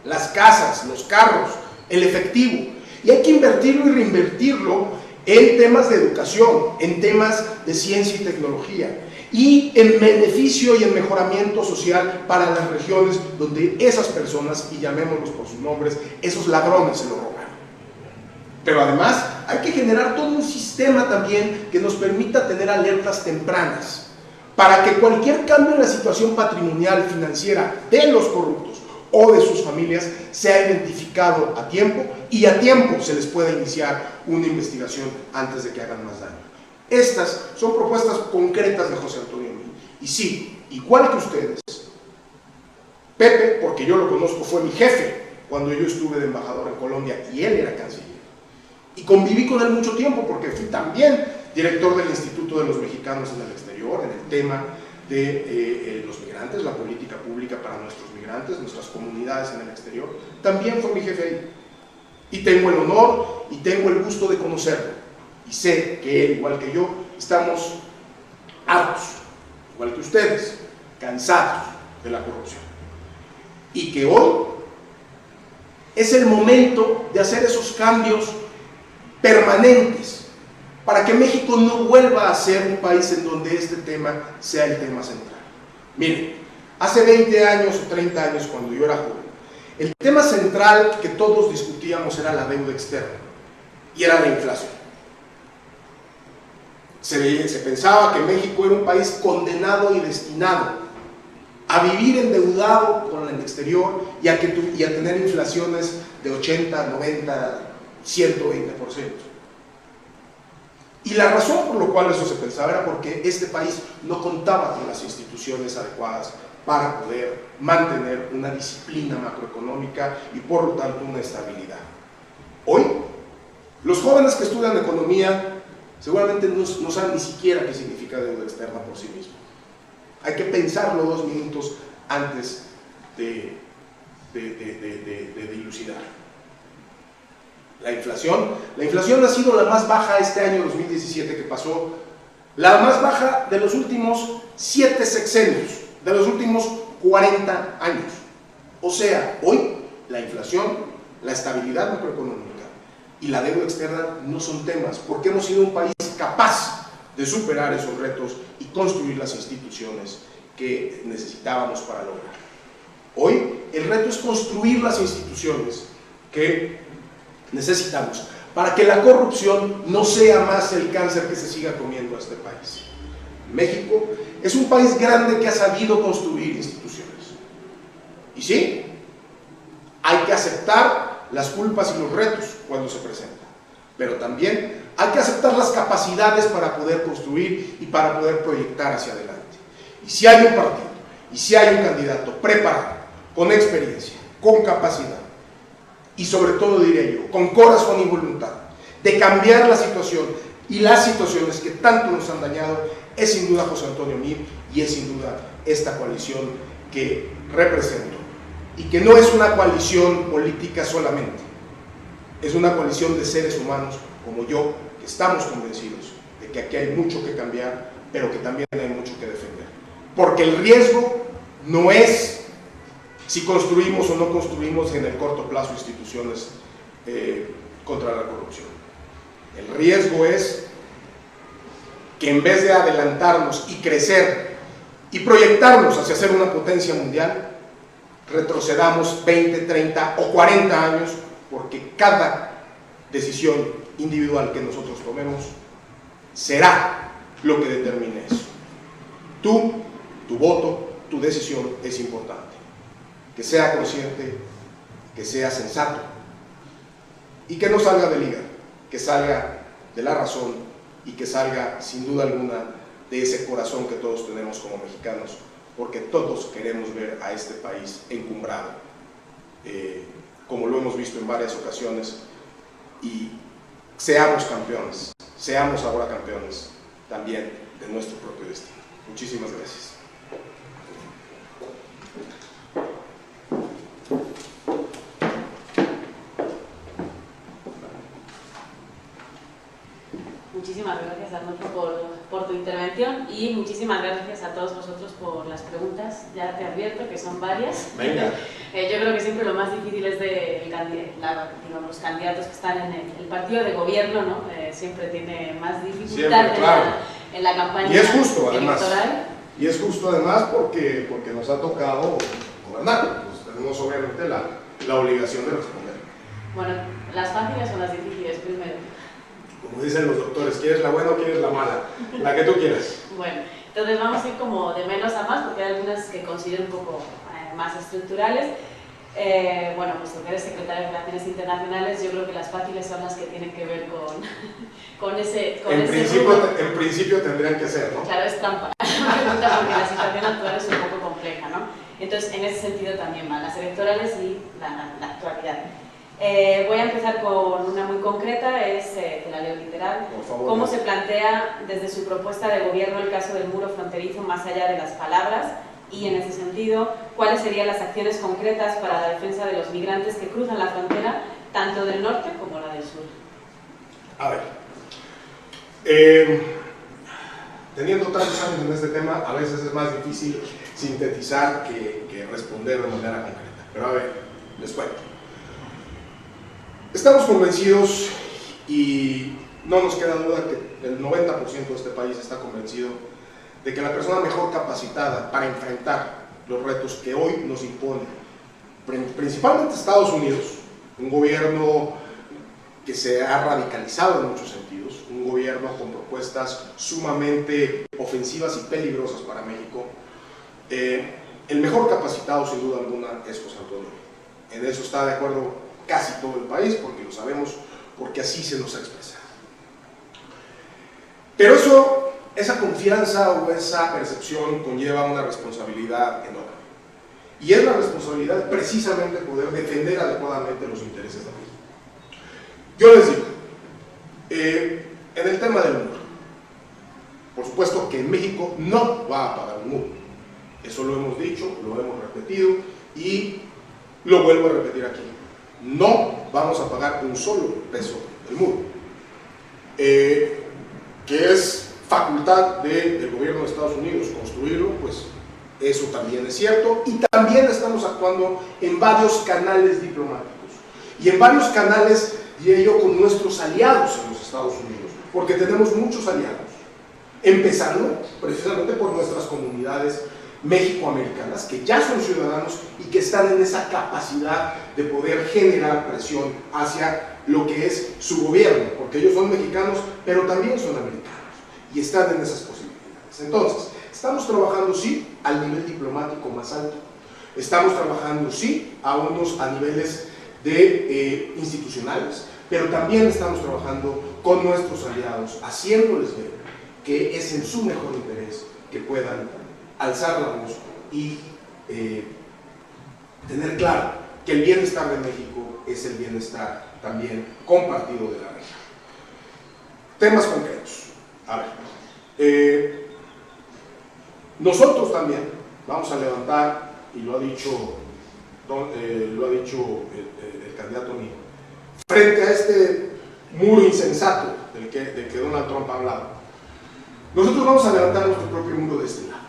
las casas, los carros, el efectivo, y hay que invertirlo y reinvertirlo en temas de educación, en temas de ciencia y tecnología, y en beneficio y en mejoramiento social para las regiones donde esas personas, y llamémoslos por sus nombres, esos ladrones se lo robaron. Pero además hay que generar todo un sistema también que nos permita tener alertas tempranas para que cualquier cambio en la situación patrimonial financiera de los corruptos o de sus familias sea identificado a tiempo y a tiempo se les pueda iniciar una investigación antes de que hagan más daño. Estas son propuestas concretas de José Antonio Meade. Y sí, igual que ustedes, Pepe, porque yo lo conozco, fue mi jefe cuando yo estuve de embajador en Colombia y él era canciller. Y conviví con él mucho tiempo porque fui también director del Instituto de los Mexicanos en el Exterior, en el tema de los migrantes, la política pública para nuestros migrantes, nuestras comunidades en el exterior. También fue mi jefe ahí. Y tengo el honor y tengo el gusto de conocerlo. Y sé que él, igual que yo, estamos hartos, igual que ustedes, cansados de la corrupción. Y que hoy es el momento de hacer esos cambios permanentes para que México no vuelva a ser un país en donde este tema sea el tema central. Miren, hace 20 años o 30 años, cuando yo era joven, el tema central que todos discutíamos era la deuda externa y era la inflación. Se pensaba que México era un país condenado y destinado a vivir endeudado con el exterior y a tener inflaciones de 80, 90, 120%. Y la razón por la cual eso se pensaba era porque este país no contaba con las instituciones adecuadas para poder mantener una disciplina macroeconómica y por lo tanto una estabilidad. Hoy, los jóvenes que estudian economía seguramente no saben ni siquiera qué significa deuda externa por sí mismo. Hay que pensarlo 2 minutos antes de dilucidar. La inflación ha sido la más baja este año 2017 que pasó, la más baja de los últimos 7 sexenios, de los últimos 40 años. O sea, hoy la inflación, la estabilidad macroeconómica y la deuda externa no son temas, porque hemos sido un país capaz de superar esos retos y construir las instituciones que necesitábamos para lograr. Hoy el reto es construir las instituciones que necesitamos para que la corrupción no sea más el cáncer que se siga comiendo a este país. México es un país grande que ha sabido construir instituciones. Y sí, hay que aceptar las culpas y los retos cuando se presentan, pero también hay que aceptar las capacidades para poder construir y para poder proyectar hacia adelante. Y si hay un partido, y si hay un candidato preparado, con experiencia, con capacidad, y sobre todo, diría yo, con corazón y voluntad, de cambiar la situación y las situaciones que tanto nos han dañado, es sin duda José Antonio Meade y es sin duda esta coalición que represento. Y que no es una coalición política solamente, es una coalición de seres humanos como yo, que estamos convencidos de que aquí hay mucho que cambiar, pero que también hay mucho que defender. Porque el riesgo no es si construimos o no construimos en el corto plazo instituciones contra la corrupción. El riesgo es que en vez de adelantarnos y crecer y proyectarnos hacia ser una potencia mundial, retrocedamos 20, 30 o 40 años, porque cada decisión individual que nosotros tomemos será lo que determine eso. Tú, tu voto, tu decisión es importante. Que sea consciente, que sea sensato y que no salga del hígado, que salga de la razón y que salga sin duda alguna de ese corazón que todos tenemos como mexicanos, porque todos queremos ver a este país encumbrado, como lo hemos visto en varias ocasiones, y seamos campeones, seamos ahora campeones también de nuestro propio destino. Muchísimas gracias. Muchísimas gracias, Arnulfo, por tu intervención y muchísimas gracias a todos vosotros por las preguntas. Ya te advierto que son varias. Venga. Yo creo que siempre lo más difícil es los candidatos que están en el partido de gobierno, ¿no? Siempre tiene más dificultad Siempre, claro. en la campaña Y es justo, además. electoral. Y es justo además porque nos ha tocado gobernar. Pues tenemos obviamente la obligación de responder. Bueno, ¿las fáciles o las difíciles primero? Como dicen los doctores, ¿quieres la buena o quieres la mala? La que tú quieras. Bueno, entonces vamos a ir como de menos a más, porque hay algunas que considero un poco más estructurales. Bueno, pues lo que eres secretario de Relaciones Internacionales, yo creo que las fáciles son las que tienen que ver con ese En principio tendrían que ser, ¿no? Claro, es trampa, porque la situación actual es un poco compleja, ¿no? Entonces, en ese sentido también van las electorales y la actualidad. Voy a empezar con una muy concreta, te la leo literal. Por favor. ¿Cómo se plantea desde su propuesta de gobierno el caso del muro fronterizo más allá de las palabras? Y en ese sentido, ¿cuáles serían las acciones concretas para la defensa de los migrantes que cruzan la frontera, tanto del norte como la del sur? A ver, teniendo tantos años en este tema, a veces es más difícil sintetizar que responder de manera concreta. Pero a ver, les cuento. Estamos convencidos, y no nos queda duda que el 90% de este país está convencido de que la persona mejor capacitada para enfrentar los retos que hoy nos imponen, principalmente Estados Unidos, un gobierno que se ha radicalizado en muchos sentidos, un gobierno con propuestas sumamente ofensivas y peligrosas para México, el mejor capacitado sin duda alguna es José Antonio. En eso está de acuerdo casi todo el país, porque lo sabemos, porque así se nos ha expresado. Pero esa confianza o esa percepción conlleva una responsabilidad enorme. Y es la responsabilidad precisamente poder defender adecuadamente los intereses de México. Yo les digo, en el tema del muro, por supuesto que en México no va a pagar un muro. Eso lo hemos dicho, lo hemos repetido y lo vuelvo a repetir aquí. No vamos a pagar un solo peso del muro, que es facultad del gobierno de Estados Unidos construirlo, pues eso también es cierto, y también estamos actuando en varios canales diplomáticos y en varios canales, diría yo, con nuestros aliados en los Estados Unidos, porque tenemos muchos aliados, empezando precisamente por nuestras comunidades mexicoamericanas, que ya son ciudadanos y que están en esa capacidad de poder generar presión hacia lo que es su gobierno, porque ellos son mexicanos, pero también son americanos, y están en esas posibilidades. políticas. Entonces, estamos trabajando sí al nivel diplomático más alto, estamos trabajando sí a niveles institucionales, pero también estamos trabajando con nuestros aliados, haciéndoles ver que es en su mejor interés que puedan alzar la voz y tener claro que el bienestar de México es el bienestar también compartido de la región. Temas concretos. A ver, nosotros también vamos a levantar, y lo ha dicho el candidato mío, frente a este muro insensato del que Donald Trump ha hablado. Nosotros vamos a levantar nuestro propio muro de este lado,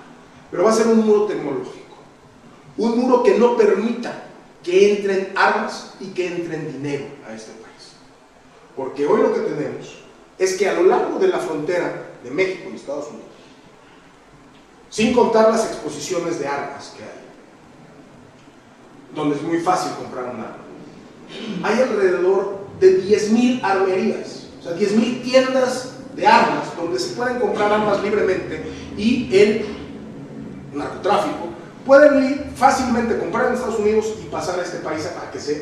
pero va a ser un muro tecnológico, un muro que no permita que entren armas y que entren dinero a este país. Porque hoy lo que tenemos es que a lo largo de la frontera de México y Estados Unidos, sin contar las exposiciones de armas que hay, donde es muy fácil comprar un arma, hay alrededor de 10,000 armerías, o sea, 10,000 tiendas de armas donde se pueden comprar armas libremente, y el narcotráfico pueden ir fácilmente, comprar en Estados Unidos y pasar a este país a que se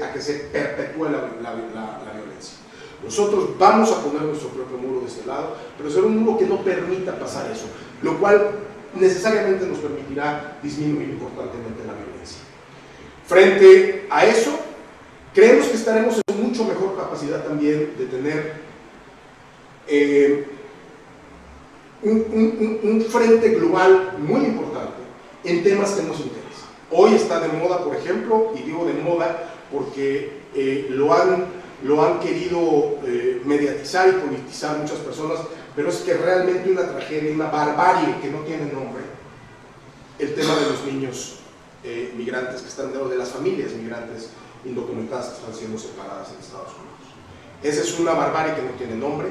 perpetúe la violencia. Nosotros vamos a poner nuestro propio muro de este lado, pero será un muro que no permita pasar eso, lo cual necesariamente nos permitirá disminuir importantemente la violencia. Frente a eso, creemos que estaremos en mucho mejor capacidad también de tener un frente global muy importante en temas que nos interesan. Hoy está de moda, por ejemplo, y digo de moda porque lo han querido mediatizar y politizar muchas personas, pero es que realmente una tragedia, una barbarie que no tiene nombre, el tema de los niños migrantes que están dentro de las familias migrantes indocumentadas que están siendo separadas en Estados Unidos. Esa es una barbarie que no tiene nombre,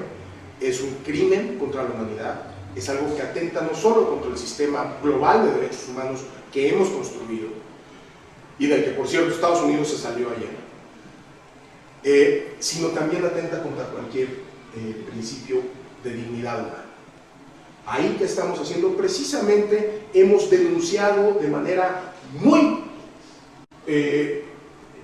es un crimen contra la humanidad, es algo que atenta no solo contra el sistema global de derechos humanos que hemos construido y del que, por cierto, Estados Unidos se salió ayer, sino también atenta contra cualquier principio de dignidad humana. Ahí que estamos haciendo, precisamente hemos denunciado de manera muy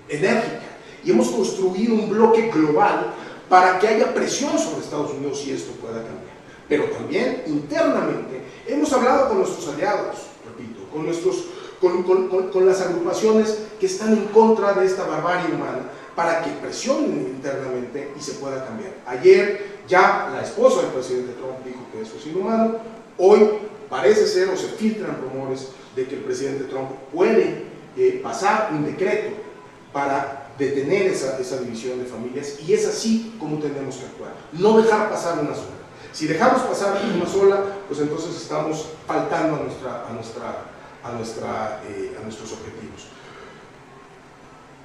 enérgica y hemos construido un bloque global para que haya presión sobre Estados Unidos y esto pueda cambiar. Pero también internamente hemos hablado con nuestros aliados, repito, con las agrupaciones que están en contra de esta barbarie humana, para que presionen internamente y se pueda cambiar. Ayer ya la esposa del presidente Trump dijo que eso es inhumano. Hoy parece ser, o se filtran rumores de que el presidente Trump puede pasar un decreto para detener esa división de familias, y es así como tenemos que actuar. No dejar pasar una sola. Si dejamos pasar una sola, pues entonces estamos faltando a nuestros objetivos.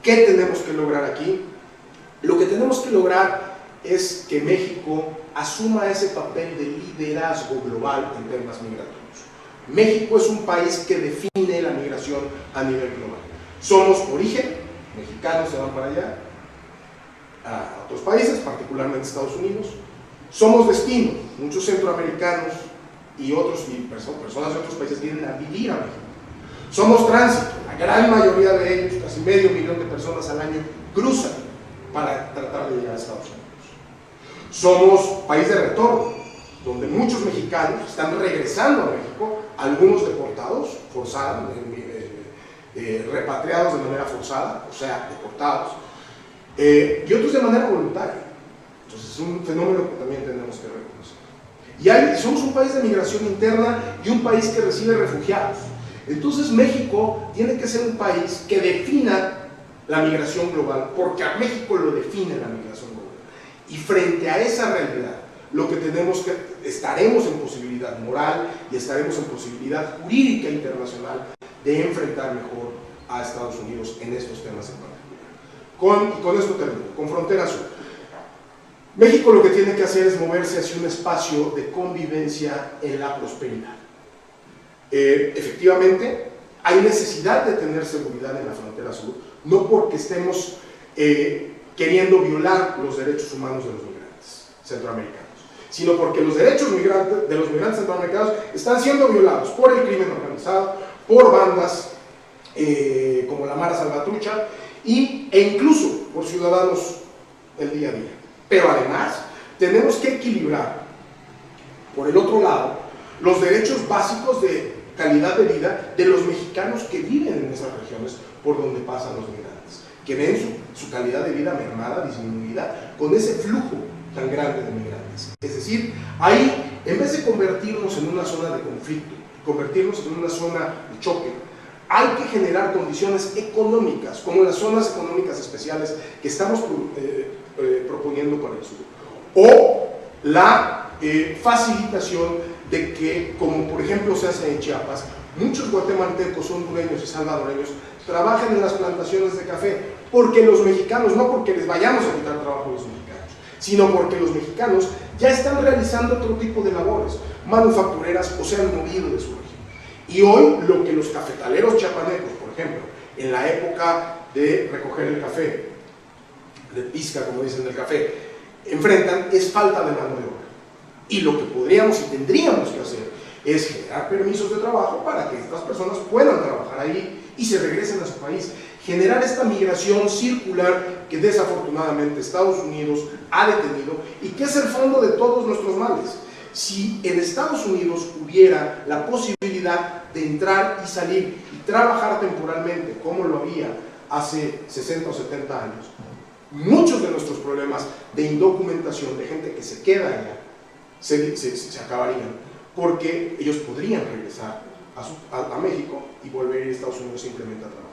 ¿Qué tenemos que lograr aquí? Lo que tenemos que lograr es que México asuma ese papel de liderazgo global en temas migratorios. México es un país que define la migración a nivel global. Somos origen, mexicanos se van para allá, a otros países, particularmente Estados Unidos. Somos destino, muchos centroamericanos y personas de otros países vienen a vivir a México. Somos tránsito, la gran mayoría de ellos, casi 500,000 de personas al año, cruzan para tratar de llegar a Estados Unidos. Somos país de retorno, donde muchos mexicanos están regresando a México, algunos deportados, forzados, repatriados de manera forzada, o sea, deportados, y otros de manera voluntaria. Entonces es un fenómeno que también tenemos que reconocer. Y somos un país de migración interna y un país que recibe refugiados. Entonces México tiene que ser un país que defina la migración global, porque a México lo define la migración global. Y frente a esa realidad, lo que estaremos en posibilidad moral y estaremos en posibilidad jurídica internacional de enfrentar mejor a Estados Unidos en estos temas en particular. Con esto termino, con Frontera Sur. México lo que tiene que hacer es moverse hacia un espacio de convivencia en la prosperidad. Efectivamente, hay necesidad de tener seguridad en la frontera sur, no porque estemos queriendo violar los derechos humanos de los migrantes centroamericanos, sino porque los derechos de los migrantes centroamericanos están siendo violados por el crimen organizado, por bandas como la Mara Salvatrucha e incluso por ciudadanos del día a día. Pero además tenemos que equilibrar, por el otro lado, los derechos básicos de calidad de vida de los mexicanos que viven en esas regiones por donde pasan los migrantes, que ven su calidad de vida mermada, disminuida, con ese flujo tan grande de migrantes. Es decir, ahí, en vez de convertirnos en una zona de conflicto, convertirnos en una zona de choque, hay que generar condiciones económicas, como las zonas económicas especiales que estamos proponiendo para el sur, o la facilitación de que, como por ejemplo se hace en Chiapas, muchos guatemaltecos, hondureños y salvadoreños trabajan en las plantaciones de café, porque los mexicanos, no porque les vayamos a quitar trabajo a los mexicanos, sino porque los mexicanos ya están realizando otro tipo de labores manufactureras o se han movido de su región. Y hoy lo que los cafetaleros chiapanecos, por ejemplo, en la época de recoger el café, de pizca, como dicen del café, enfrentan es falta de mano de obra. Y lo que podríamos y tendríamos que hacer es generar permisos de trabajo para que estas personas puedan trabajar ahí y se regresen a su país. Generar esta migración circular que desafortunadamente Estados Unidos ha detenido y que es el fondo de todos nuestros males. Si en Estados Unidos hubiera la posibilidad de entrar y salir y trabajar temporalmente como lo había hace 60 o 70 años, muchos de nuestros problemas de indocumentación, de gente que se queda allá, se acabarían, porque ellos podrían regresar a México y volver a ir a Estados Unidos simplemente a trabajar.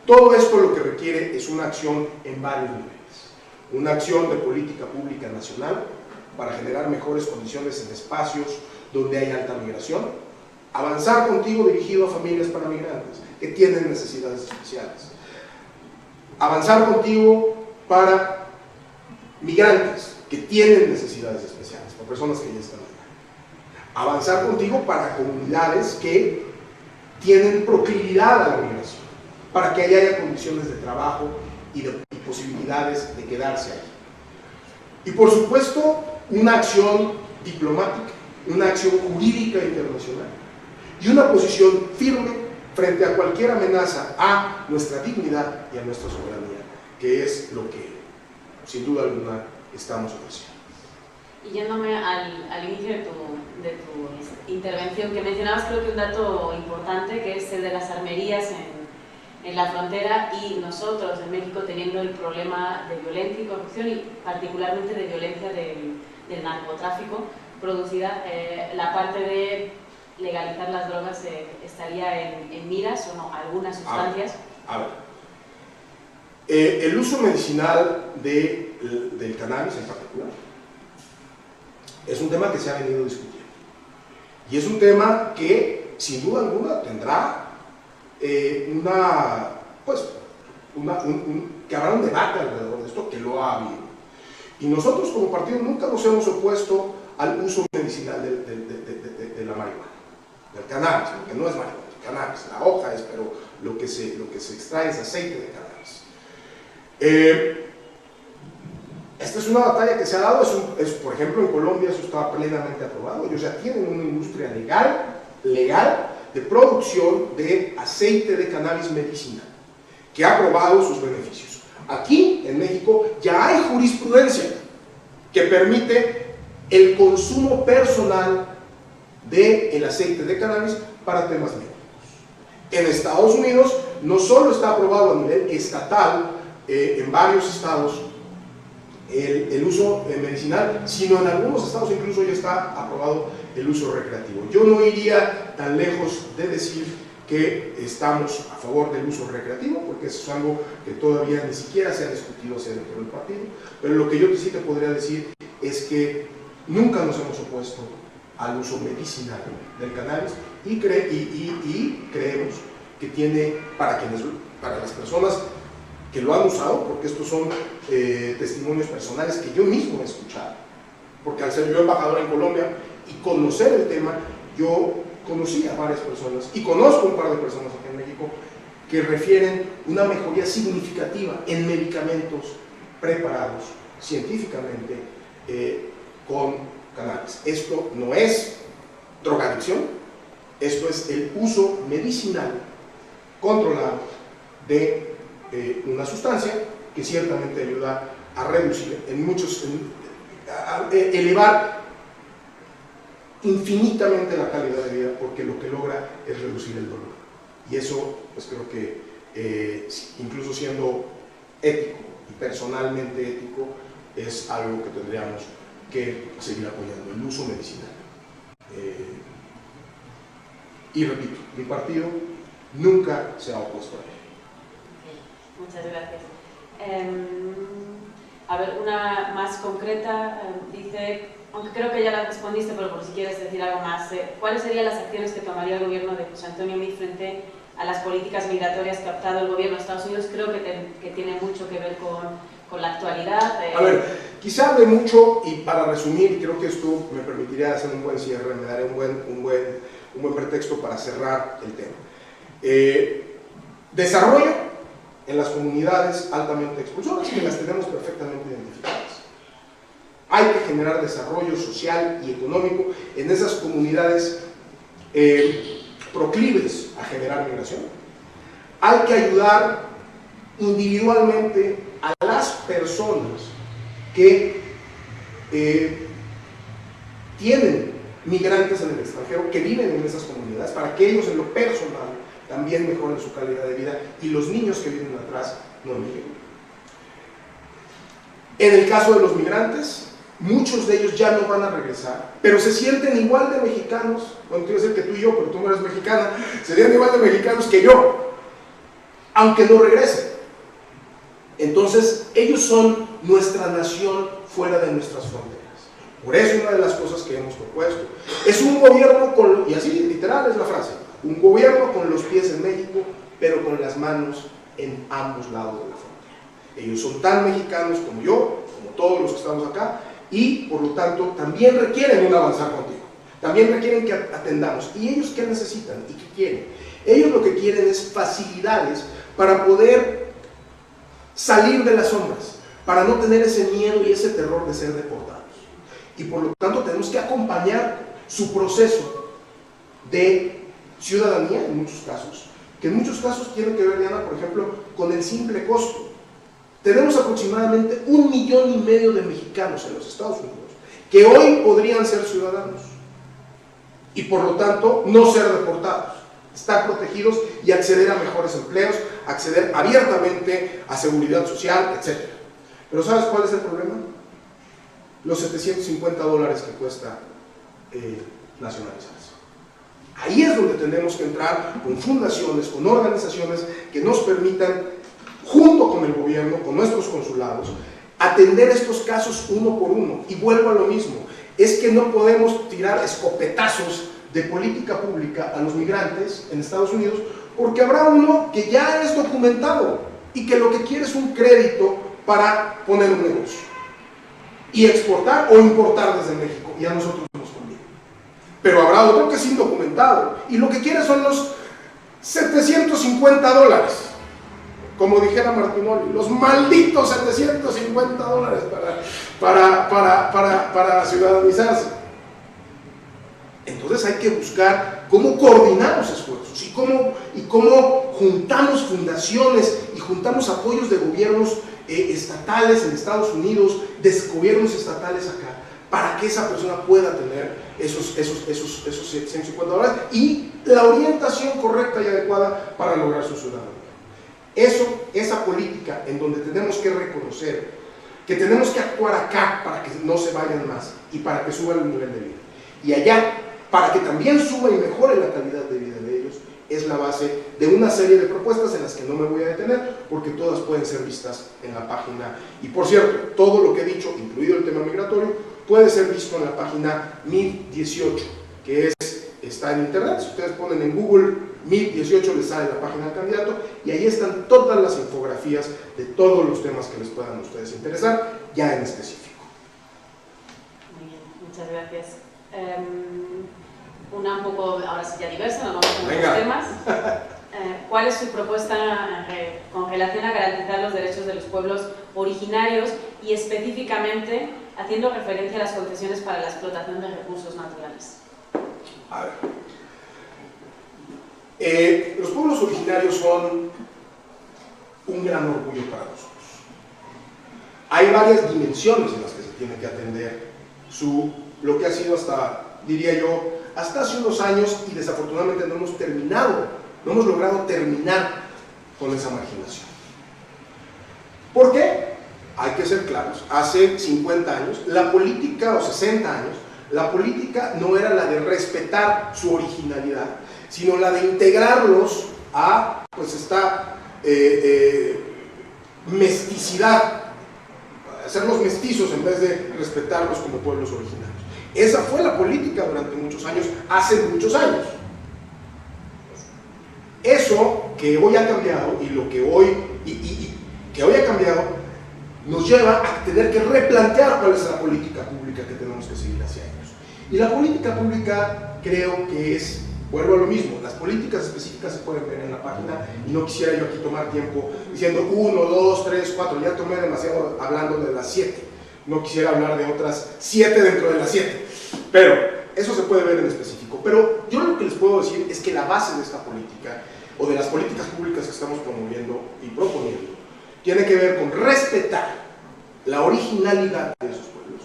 Todo esto lo que requiere es una acción en varios niveles, una acción de política pública nacional para generar mejores condiciones en espacios donde hay alta migración, avanzar contigo dirigido a familias para migrantes que tienen necesidades especiales, avanzar contigo para migrantes que tienen necesidades especiales, para personas que ya están allá, avanzar contigo para comunidades que tienen proclividad a la migración, para que haya condiciones de trabajo y posibilidades de quedarse ahí. Y por supuesto, una acción diplomática, una acción jurídica internacional y una posición firme frente a cualquier amenaza a nuestra dignidad y a nuestra soberanía, que es lo que, sin duda alguna, estamos ofreciendo. Y yéndome al inicio de tu intervención, que mencionabas creo que un dato importante, que es el de las armerías en la frontera, y nosotros en México teniendo el problema de violencia y corrupción y particularmente de violencia del narcotráfico producida, la parte de legalizar las drogas estaría en miras o no, algunas sustancias. A ver. El uso medicinal del cannabis en particular es un tema que se ha venido discutiendo y es un tema que sin duda alguna tendrá que habrá un debate alrededor de esto, que lo ha habido. Y nosotros como partido nunca nos hemos opuesto al uso medicinal de la marihuana, del cannabis, porque no es marihuana, el cannabis, la hoja es, pero lo que se extrae es aceite de cannabis. Esta es una batalla que se ha dado, por ejemplo en Colombia eso está plenamente aprobado, ellos ya tienen una industria legal de producción de aceite de cannabis medicinal, que ha probado sus beneficios. Aquí, en México, ya hay jurisprudencia que permite el consumo personal del aceite de cannabis para temas médicos. En Estados Unidos, no solo está aprobado a nivel estatal, en varios estados, el uso medicinal, sino en algunos estados incluso ya está aprobado el uso recreativo. Yo no iría tan lejos de decir que estamos a favor del uso recreativo, porque eso es algo que todavía ni siquiera se ha discutido hacia dentro del partido, pero lo que yo sí te podría decir es que nunca nos hemos opuesto al uso medicinal del cannabis y creemos que tiene, para las personas que lo han usado, porque estos son testimonios personales que yo mismo he escuchado, porque al ser yo embajador en Colombia y conocer el tema, yo conocí a varias personas y conozco un par de personas aquí en México que refieren una mejoría significativa en medicamentos preparados científicamente con cannabis. Esto no es drogadicción, esto es el uso medicinal controlado de una sustancia que ciertamente ayuda a reducir a elevar infinitamente la calidad de vida, porque lo que logra es reducir el dolor. Y eso, pues creo que incluso siendo ético y personalmente ético, es algo que tendríamos que seguir apoyando, el uso medicinal. Y repito, mi partido nunca se ha opuesto a ello. Muchas gracias. A ver, una más concreta, dice, aunque creo que ya la respondiste, pero por si quieres decir algo más, ¿cuáles serían las acciones que tomaría el gobierno de José Antonio Meade frente a las políticas migratorias que ha optado el gobierno de Estados Unidos? Creo que tiene mucho que ver con la actualidad. A ver, quizá hable mucho, y para resumir, creo que esto me permitiría hacer un buen cierre, me daría un buen pretexto para cerrar el tema. Desarrollo en las comunidades altamente expulsoras, que las tenemos perfectamente identificadas. Hay que generar desarrollo social y económico en esas comunidades proclives a generar migración. Hay que ayudar individualmente a las personas que tienen migrantes en el extranjero, que viven en esas comunidades, para que ellos en lo personal también mejoren su calidad de vida y los niños que vienen atrás no emigren. En el caso de los migrantes, muchos de ellos ya no van a regresar, pero se sienten igual de mexicanos. Bueno, quiero decir que tú y yo, pero tú no eres mexicana, serían igual de mexicanos que yo, aunque no regresen. Entonces, ellos son nuestra nación fuera de nuestras fronteras. Por eso, una de las cosas que hemos propuesto es un gobierno con, y así literal es la frase, un gobierno con los pies en México, pero con las manos en ambos lados de la frontera. Ellos son tan mexicanos como yo, como todos los que estamos acá, y por lo tanto también requieren un avanzar contigo, también requieren que atendamos. ¿Y ellos qué necesitan y qué quieren? Ellos lo que quieren es facilidades para poder salir de las sombras, para no tener ese miedo y ese terror de ser deportados. Y por lo tanto tenemos que acompañar su proceso de ciudadanía en muchos casos, que en muchos casos tiene que ver, Diana, por ejemplo, con el simple costo. Tenemos aproximadamente 1,5 millones de mexicanos en los Estados Unidos que hoy podrían ser ciudadanos y por lo tanto no ser deportados, estar protegidos y acceder a mejores empleos, acceder abiertamente a seguridad social, etc. Pero ¿sabes cuál es el problema? Los $750 que cuesta nacionalizarse. Ahí es donde tenemos que entrar con fundaciones, con organizaciones que nos permitan, junto con el gobierno, con nuestros consulados, atender estos casos uno por uno. Y vuelvo a lo mismo, es que no podemos tirar escopetazos de política pública a los migrantes en Estados Unidos, porque habrá uno que ya es documentado y que lo que quiere es un crédito para poner un negocio y exportar o importar desde México, y a nosotros nos conviene. Pero habrá otro que es indocumentado y lo que quiere son los $750, como dijera Martinoli, los malditos $750 para ciudadanizarse. Entonces hay que buscar cómo coordinamos esfuerzos y cómo juntamos fundaciones y juntamos apoyos de gobiernos estatales en Estados Unidos, de gobiernos estatales acá, para que esa persona pueda tener esos $750 y la orientación correcta y adecuada para lograr su ciudadanía. Esa política en donde tenemos que reconocer que tenemos que actuar acá para que no se vayan más y para que suba el nivel de vida, y allá para que también suba y mejore la calidad de vida de ellos, es la base de una serie de propuestas en las que no me voy a detener porque todas pueden ser vistas en la página. Y por cierto, todo lo que he dicho, incluido el tema migratorio, puede ser visto en la página MID18, que está en internet. Si ustedes ponen en Google MID18 les sale la página del candidato y ahí están todas las infografías de todos los temas que les puedan a ustedes interesar, ya en específico. Muy bien, muchas gracias. Una un poco, ahora sí ya diversa, nos vamos con otros temas. ¿Cuál es su propuesta con relación a garantizar los derechos de los pueblos originarios y específicamente haciendo referencia a las concesiones para la explotación de recursos naturales? A ver. Los pueblos originarios son un gran orgullo para nosotros. Hay varias dimensiones en las que se tiene que atender lo que ha sido hasta, diría yo, hasta hace unos años, y desafortunadamente no hemos terminado, no hemos logrado terminar con esa marginación. ¿Por qué? Hay que ser claros. Hace 50 años, la política, o 60 años, la política no era la de respetar su originalidad, sino la de integrarlos a pues esta mesticidad, hacerlos mestizos en vez de respetarlos como pueblos originarios. Esa fue la política durante muchos años, hace muchos años. Eso que hoy ha cambiado y lo que hoy, que hoy ha cambiado nos lleva a tener que replantear cuál es la política pública que tenemos que seguir hacia ellos. Y la política pública creo que es, vuelvo a lo mismo, las políticas específicas se pueden ver en la página y no quisiera yo aquí tomar tiempo diciendo 1, 2, 3, 4, ya tomé demasiado hablando de las 7, no quisiera hablar de otras 7 dentro de las 7, pero eso se puede ver en específico. Pero yo lo que les puedo decir es que la base de esta política, o de las políticas públicas que estamos promoviendo y proponiendo, tiene que ver con respetar la originalidad de esos pueblos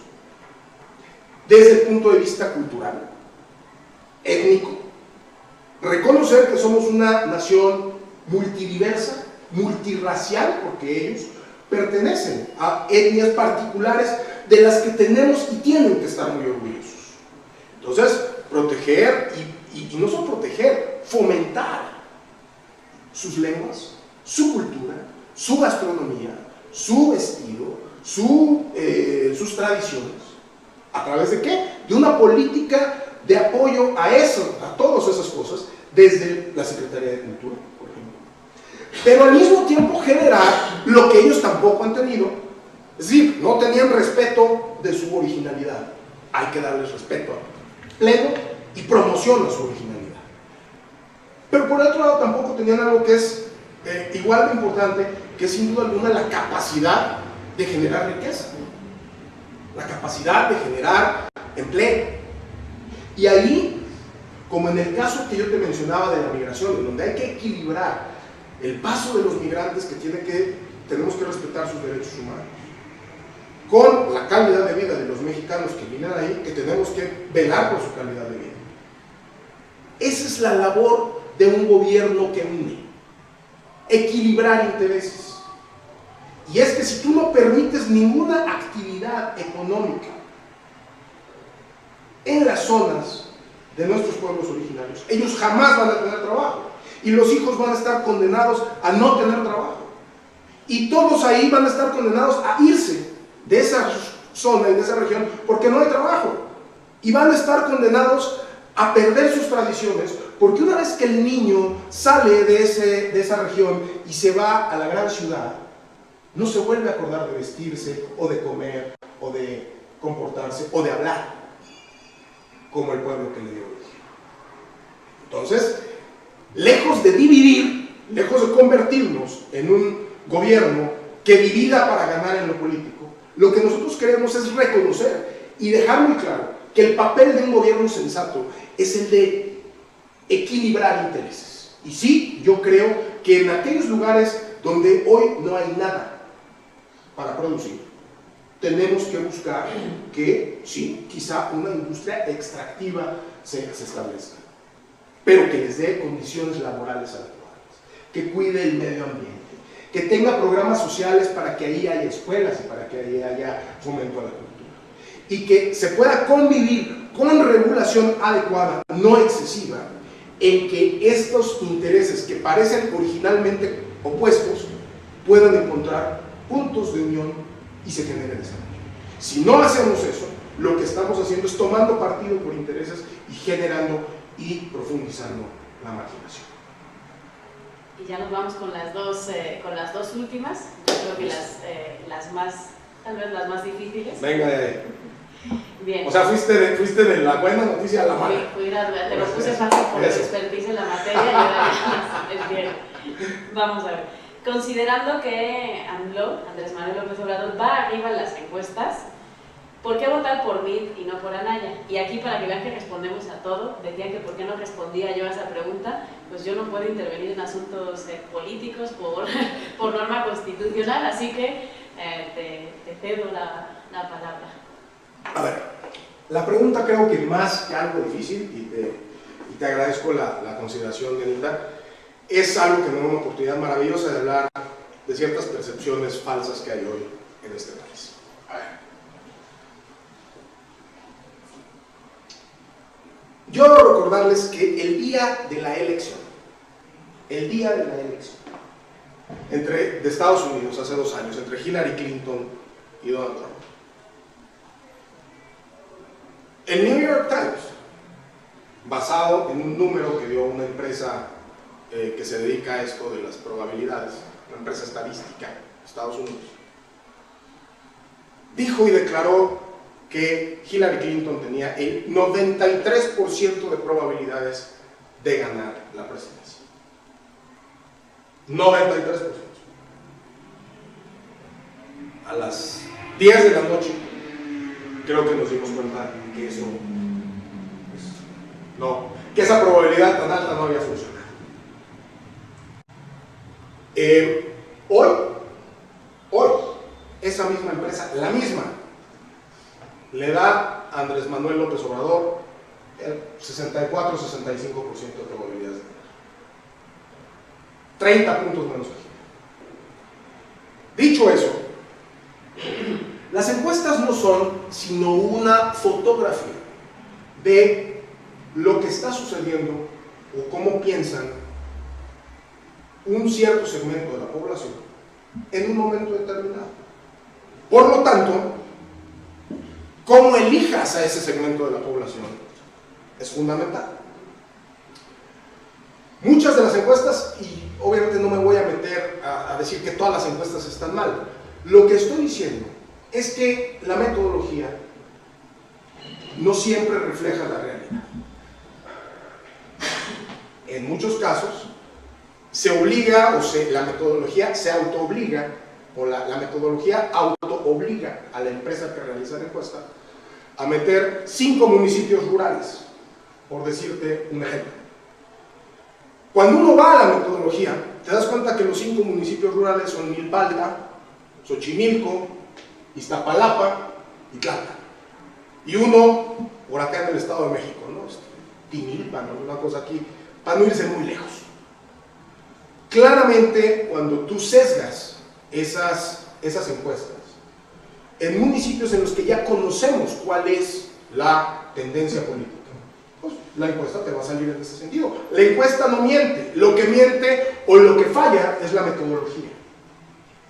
desde el punto de vista cultural, étnico, reconocer que somos una nación multidiversa, multirracial, porque ellos pertenecen a etnias particulares de las que tenemos y tienen que estar muy orgullosos. Entonces, proteger, y no solo proteger, fomentar sus lenguas, su cultura, su gastronomía, su vestido, sus tradiciones. ¿A través de qué? De una política de apoyo a eso, a todas esas cosas, desde la Secretaría de Cultura, por ejemplo. Pero al mismo tiempo generar lo que ellos tampoco han tenido, es decir, no tenían respeto de su originalidad. Hay que darles respeto pleno y promoción a su originalidad. Pero por otro lado tampoco tenían algo que es igual de importante, que es sin duda alguna la capacidad de generar riqueza, la capacidad de generar empleo. Y ahí, como en el caso que yo te mencionaba de la migración, en donde hay que equilibrar el paso de los migrantes que tenemos que respetar sus derechos humanos, con la calidad de vida de los mexicanos que vienen ahí, que tenemos que velar por su calidad de vida. Esa es la labor de un gobierno que une, equilibrar intereses. Y es que si tú no permites ninguna actividad económica en las zonas de nuestros pueblos originarios, ellos jamás van a tener trabajo y los hijos van a estar condenados a no tener trabajo y todos ahí van a estar condenados a irse de esa zona y de esa región porque no hay trabajo y van a estar condenados a perder sus tradiciones, porque una vez que el niño sale de esa región y se va a la gran ciudad, no se vuelve a acordar de vestirse, o de comer, o de comportarse, o de hablar, como el pueblo que le dio origen. Entonces, lejos de dividir, lejos de convertirnos en un gobierno que divida para ganar en lo político, lo que nosotros queremos es reconocer y dejar muy claro que el papel de un gobierno sensato es el de equilibrar intereses. Y sí, yo creo que en aquellos lugares donde hoy no hay nada para producir, tenemos que buscar que, sí, quizá una industria extractiva se establezca, pero que les dé condiciones laborales adecuadas, que cuide el medio ambiente, que tenga programas sociales para que ahí haya escuelas y para que ahí haya fomento a la cultura, y que se pueda convivir con regulación adecuada, no excesiva, en que estos intereses que parecen originalmente opuestos puedan encontrar puntos de unión y se genere desarrollo. Si no hacemos eso, lo que estamos haciendo es tomando partido por intereses y generando y profundizando la marginación. Y ya nos vamos con las dos últimas, creo que las más, tal vez las más difíciles. Venga de ahí. Bien. O sea, fuiste de la buena noticia a la mala. Te lo puse fácil por mi expertise en la materia y ahora es bien. Vamos a ver. considerando que AMLO, Andrés Manuel López Obrador, va arriba en las encuestas, ¿por qué votar por Mid y no por Anaya? Y aquí, para que vean que respondemos a todo, decían que por qué no respondía yo a esa pregunta, pues yo no puedo intervenir en asuntos políticos por norma constitucional, así que te cedo la palabra. A ver, la pregunta creo que más que algo difícil, y te agradezco la consideración de Linda, es algo que me da una oportunidad maravillosa de hablar de ciertas percepciones falsas que hay hoy en este país. A ver. Yo debo recordarles que el día de la elección, de Estados Unidos hace 2 años, entre Hillary Clinton y Donald Trump, el New York Times, basado en un número que dio una empresa que se dedica a esto de las probabilidades, una empresa estadística de Estados Unidos, dijo y declaró que Hillary Clinton tenía el 93% de probabilidades de ganar la presidencia. 93%. A las 10 de la noche creo que nos dimos cuenta que eso, pues, no, que esa probabilidad tan alta no había funcionado. Hoy, esa misma empresa, la misma, le da a Andrés Manuel López Obrador el 64-65% de probabilidades de ganar. 30 puntos menos que Hillary. Dicho eso, las encuestas no son sino una fotografía de lo que está sucediendo o cómo piensan un cierto segmento de la población en un momento determinado. Por lo tanto, cómo elijas a ese segmento de la población es fundamental. Muchas de las encuestas, y obviamente no me voy a meter a decir que todas las encuestas están mal, lo que estoy diciendo es que la metodología no siempre refleja la realidad. En muchos casos se obliga, la metodología se autoobliga, o la metodología autoobliga a la empresa que realiza la encuesta a meter 5 municipios rurales, por decirte un ejemplo. Cuando uno va a la metodología, te das cuenta que los 5 municipios rurales son Milpalta, Xochimilco, Iztapalapa y Tlalpan. Y uno, por acá en el Estado de México, ¿no? Tinilpa, ¿no? Una cosa aquí, para no irse muy lejos. Claramente, cuando tú sesgas esas encuestas, en municipios en los que ya conocemos cuál es la tendencia política, pues la encuesta te va a salir en ese sentido. La encuesta no miente, lo que miente o lo que falla es la metodología.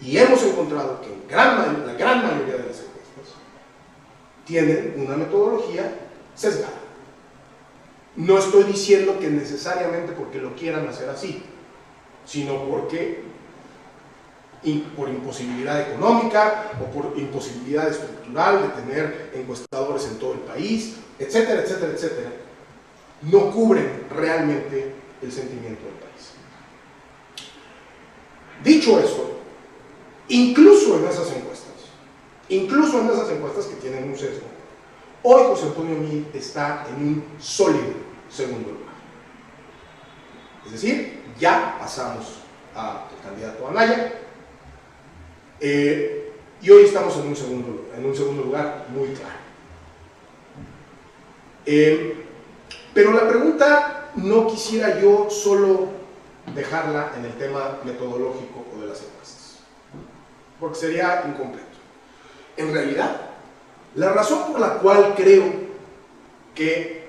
Y hemos encontrado que la gran mayoría de las encuestas tienen una metodología sesgada. No estoy diciendo que necesariamente porque lo quieran hacer así, sino porque por imposibilidad económica o por imposibilidad estructural de tener encuestadores en todo el país, etcétera, etcétera, etcétera, no cubren realmente el sentimiento del país. Dicho eso, incluso en esas encuestas que tienen un sesgo, hoy José Antonio Meade está en un sólido segundo lugar. Es decir, ya pasamos al candidato Anaya, y hoy estamos en un segundo lugar muy claro. Pero la pregunta no quisiera yo solo dejarla en el tema metodológico o de las encuestas, porque sería incompleto. En realidad, la razón por la cual creo que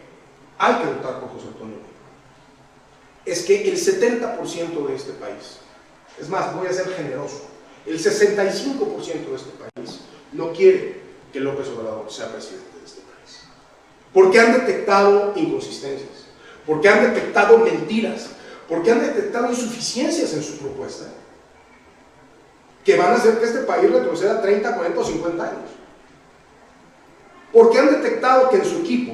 hay que votar por José Antonio Meade es que el 70% de este país, es más, voy a ser generoso, el 65% de este país no quiere que López Obrador sea presidente de este país. Porque han detectado inconsistencias, porque han detectado mentiras, porque han detectado insuficiencias en su propuesta, que van a hacer que este país retroceda 30, 40 o 50 años. Porque han detectado que en su equipo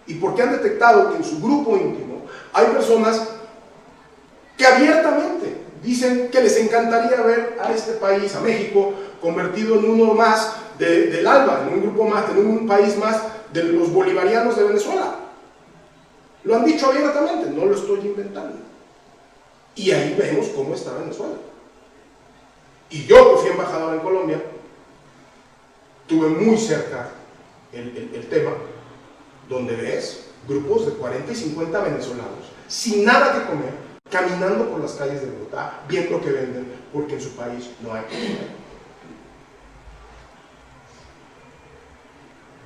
y porque han detectado que en su grupo íntimo hay personas que abiertamente dicen que les encantaría ver a este país, a México, convertido en uno más del ALBA, en un grupo más, en un país más de los bolivarianos de Venezuela. Lo han dicho abiertamente, no lo estoy inventando. Y ahí vemos cómo está Venezuela. Y yo, que fui embajador en Colombia, tuve muy cerca el tema, donde ves grupos de 40 y 50 venezolanos, sin nada que comer, caminando por las calles de Bogotá, viendo que venden, porque en su país no hay comida.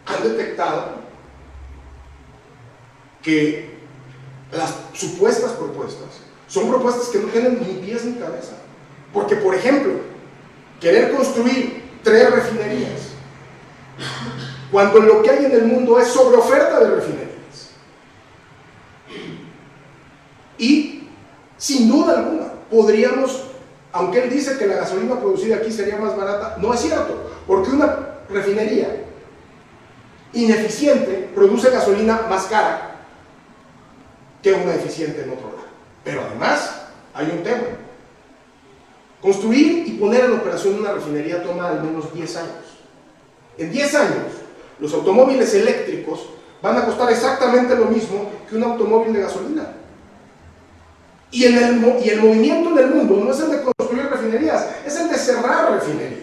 Han detectado que las supuestas propuestas son propuestas que no tienen ni pies ni cabeza. Porque, por ejemplo, querer construir 3 refinerías, cuando lo que hay en el mundo es sobreoferta de refinerías. Y, sin duda alguna, podríamos, aunque él dice que la gasolina producida aquí sería más barata, no es cierto, porque una refinería ineficiente produce gasolina más cara que una eficiente en otro lado. Pero además, hay un tema. Construir y poner en operación una refinería toma al menos 10 años. En 10 años, los automóviles eléctricos van a costar exactamente lo mismo que un automóvil de gasolina. Y el movimiento en el mundo no es el de construir refinerías, es el de cerrar refinerías.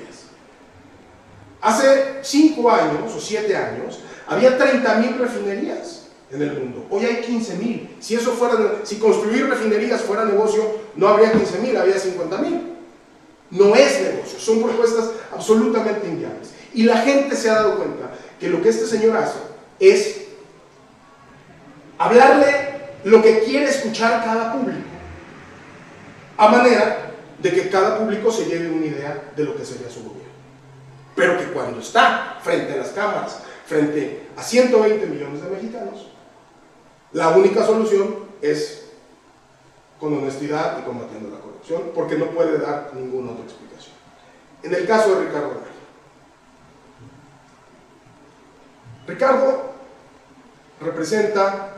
Hace 5 años o 7 años había 30.000 refinerías en el mundo. Hoy hay 15.000. Si construir refinerías fuera negocio, no habría 15.000, habría 50.000. No es negocio, son propuestas absolutamente inviables. Y la gente se ha dado cuenta que lo que este señor hace es hablarle lo que quiere escuchar cada público, a manera de que cada público se lleve una idea de lo que sería su gobierno. Pero que cuando está frente a las cámaras, frente a 120 millones de mexicanos, la única solución es con honestidad y combatiendo la corrupción, porque no puede dar ninguna otra explicación. En el caso de Ricardo Anaya, Ricardo representa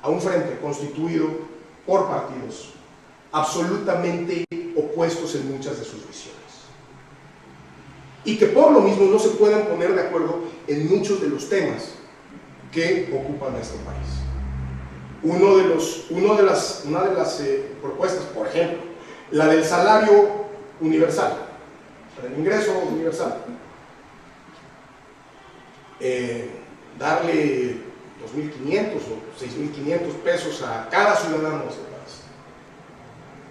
a un frente constituido por partidos absolutamente opuestos en muchas de sus visiones, y que por lo mismo no se pueden poner de acuerdo en muchos de los temas que ocupan a este país. Una de las propuestas, por ejemplo, la del salario universal, el ingreso universal, darle 2.500 o 6.500 pesos a cada ciudadano de este país.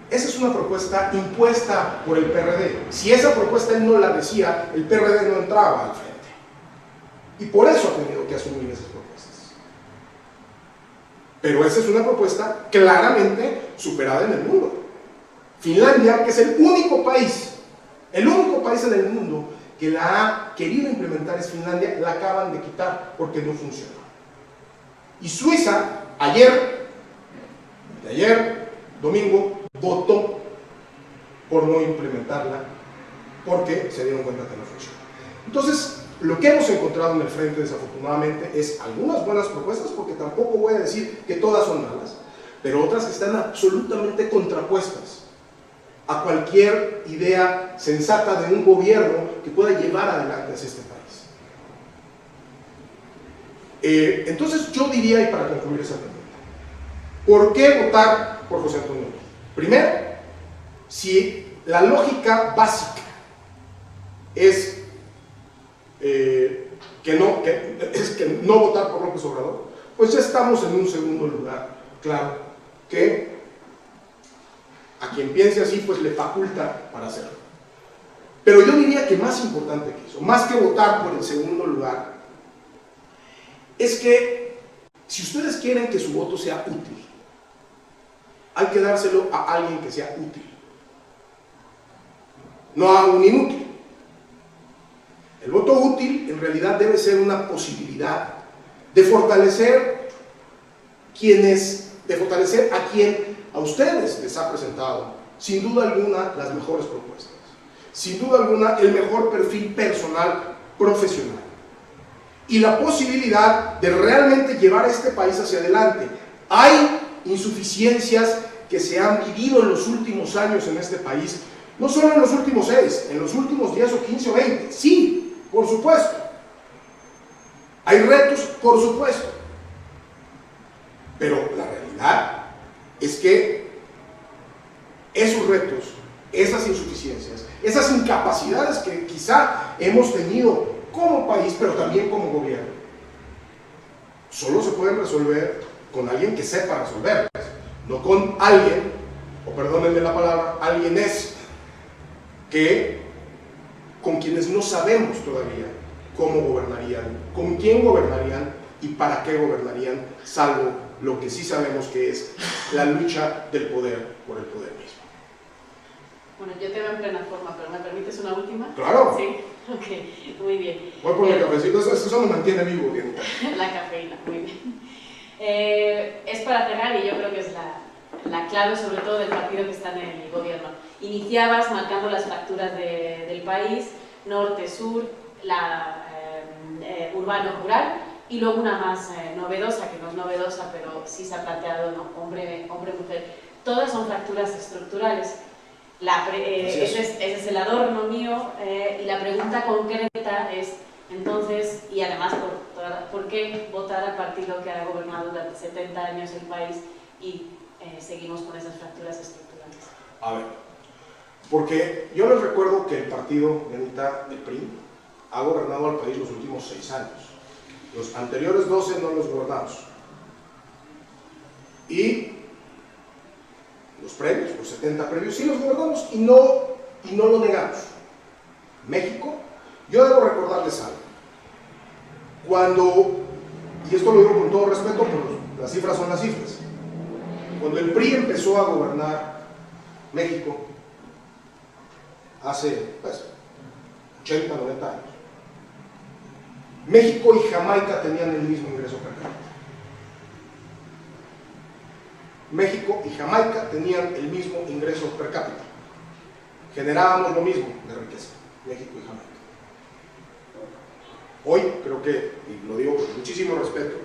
Esa es una propuesta impuesta por el PRD. Si esa propuesta él no la decía, el PRD no entraba al frente. Y por eso ha tenido que asumir esas propuestas. Pero esa es una propuesta claramente superada en el mundo. Finlandia, que es el único país en el mundo que la ha querido implementar, es Finlandia, la acaban de quitar porque no funcionó. Y Suiza, ayer, domingo, votó por no implementarla porque se dieron cuenta que no funciona. Entonces, lo que hemos encontrado en el frente, desafortunadamente, es algunas buenas propuestas, porque tampoco voy a decir que todas son malas, pero otras que están absolutamente contrapuestas a cualquier idea sensata de un gobierno que pueda llevar adelante hacia este país. Entonces yo diría, y para concluir esa pregunta, ¿por qué votar por José Antonio Meade? Primero, si la lógica básica es que no votar por López Obrador, pues ya estamos en un segundo lugar. Claro que a quien piense así, pues le faculta para hacerlo. Pero yo diría que más importante que eso, más que votar por el segundo lugar, es que si ustedes quieren que su voto sea útil, hay que dárselo a alguien que sea útil, no a un inútil. El voto útil en realidad debe ser una posibilidad de fortalecer a quien a ustedes les ha presentado, sin duda alguna, las mejores propuestas, sin duda alguna, el mejor perfil personal, profesional, y la posibilidad de realmente llevar a este país hacia adelante. Hay insuficiencias que se han vivido en los últimos años en este país, no solo en los últimos 6, en los últimos 10 o 15 o 20, sí, por supuesto. Hay retos, por supuesto. Pero la realidad es que esos retos, esas insuficiencias, esas incapacidades que quizá hemos tenido como país, pero también como gobierno, solo se pueden resolver con alguien que sepa resolverlas, no con alguien, o perdónenme la palabra, alguienes, que con quienes no sabemos todavía cómo gobernarían, con quién gobernarían y para qué gobernarían, salvo lo que sí sabemos que es la lucha del poder por el poder mismo. Bueno, yo te veo en plena forma, pero ¿me permites una última? Claro. Sí, ok, muy bien. Voy por el cafecito, eso me mantiene vivo, bien. La cafeína, muy bien. Es para cerrar y yo creo que es la clave sobre todo del partido que está en el gobierno. Iniciabas marcando las fracturas del país, norte-sur, urbano-rural, y luego una más novedosa, que no es novedosa, pero sí se ha planteado, ¿no? Hombre-mujer. Todas son fracturas estructurales. Ese es el adorno mío, y la pregunta concreta es, entonces, y además, ¿por qué votar al partido que ha gobernado durante 70 años el país y seguimos con esas fracturas estructurales? A ver, porque yo les recuerdo que el partido, Dianita, del PRI, ha gobernado al país los últimos 6 años. Los anteriores 12 no los gobernamos. Y los previos, los 70 previos, sí los gobernamos y no lo negamos. México, yo debo recordarles algo. Cuando, y esto lo digo con todo respeto, pero las cifras son las cifras, cuando el PRI empezó a gobernar México hace 80, 90 años, México y Jamaica tenían el mismo ingreso per cápita. México y Jamaica tenían el mismo ingreso per cápita. Generábamos lo mismo de riqueza, México y Jamaica. Hoy creo que, y lo digo con muchísimo respeto,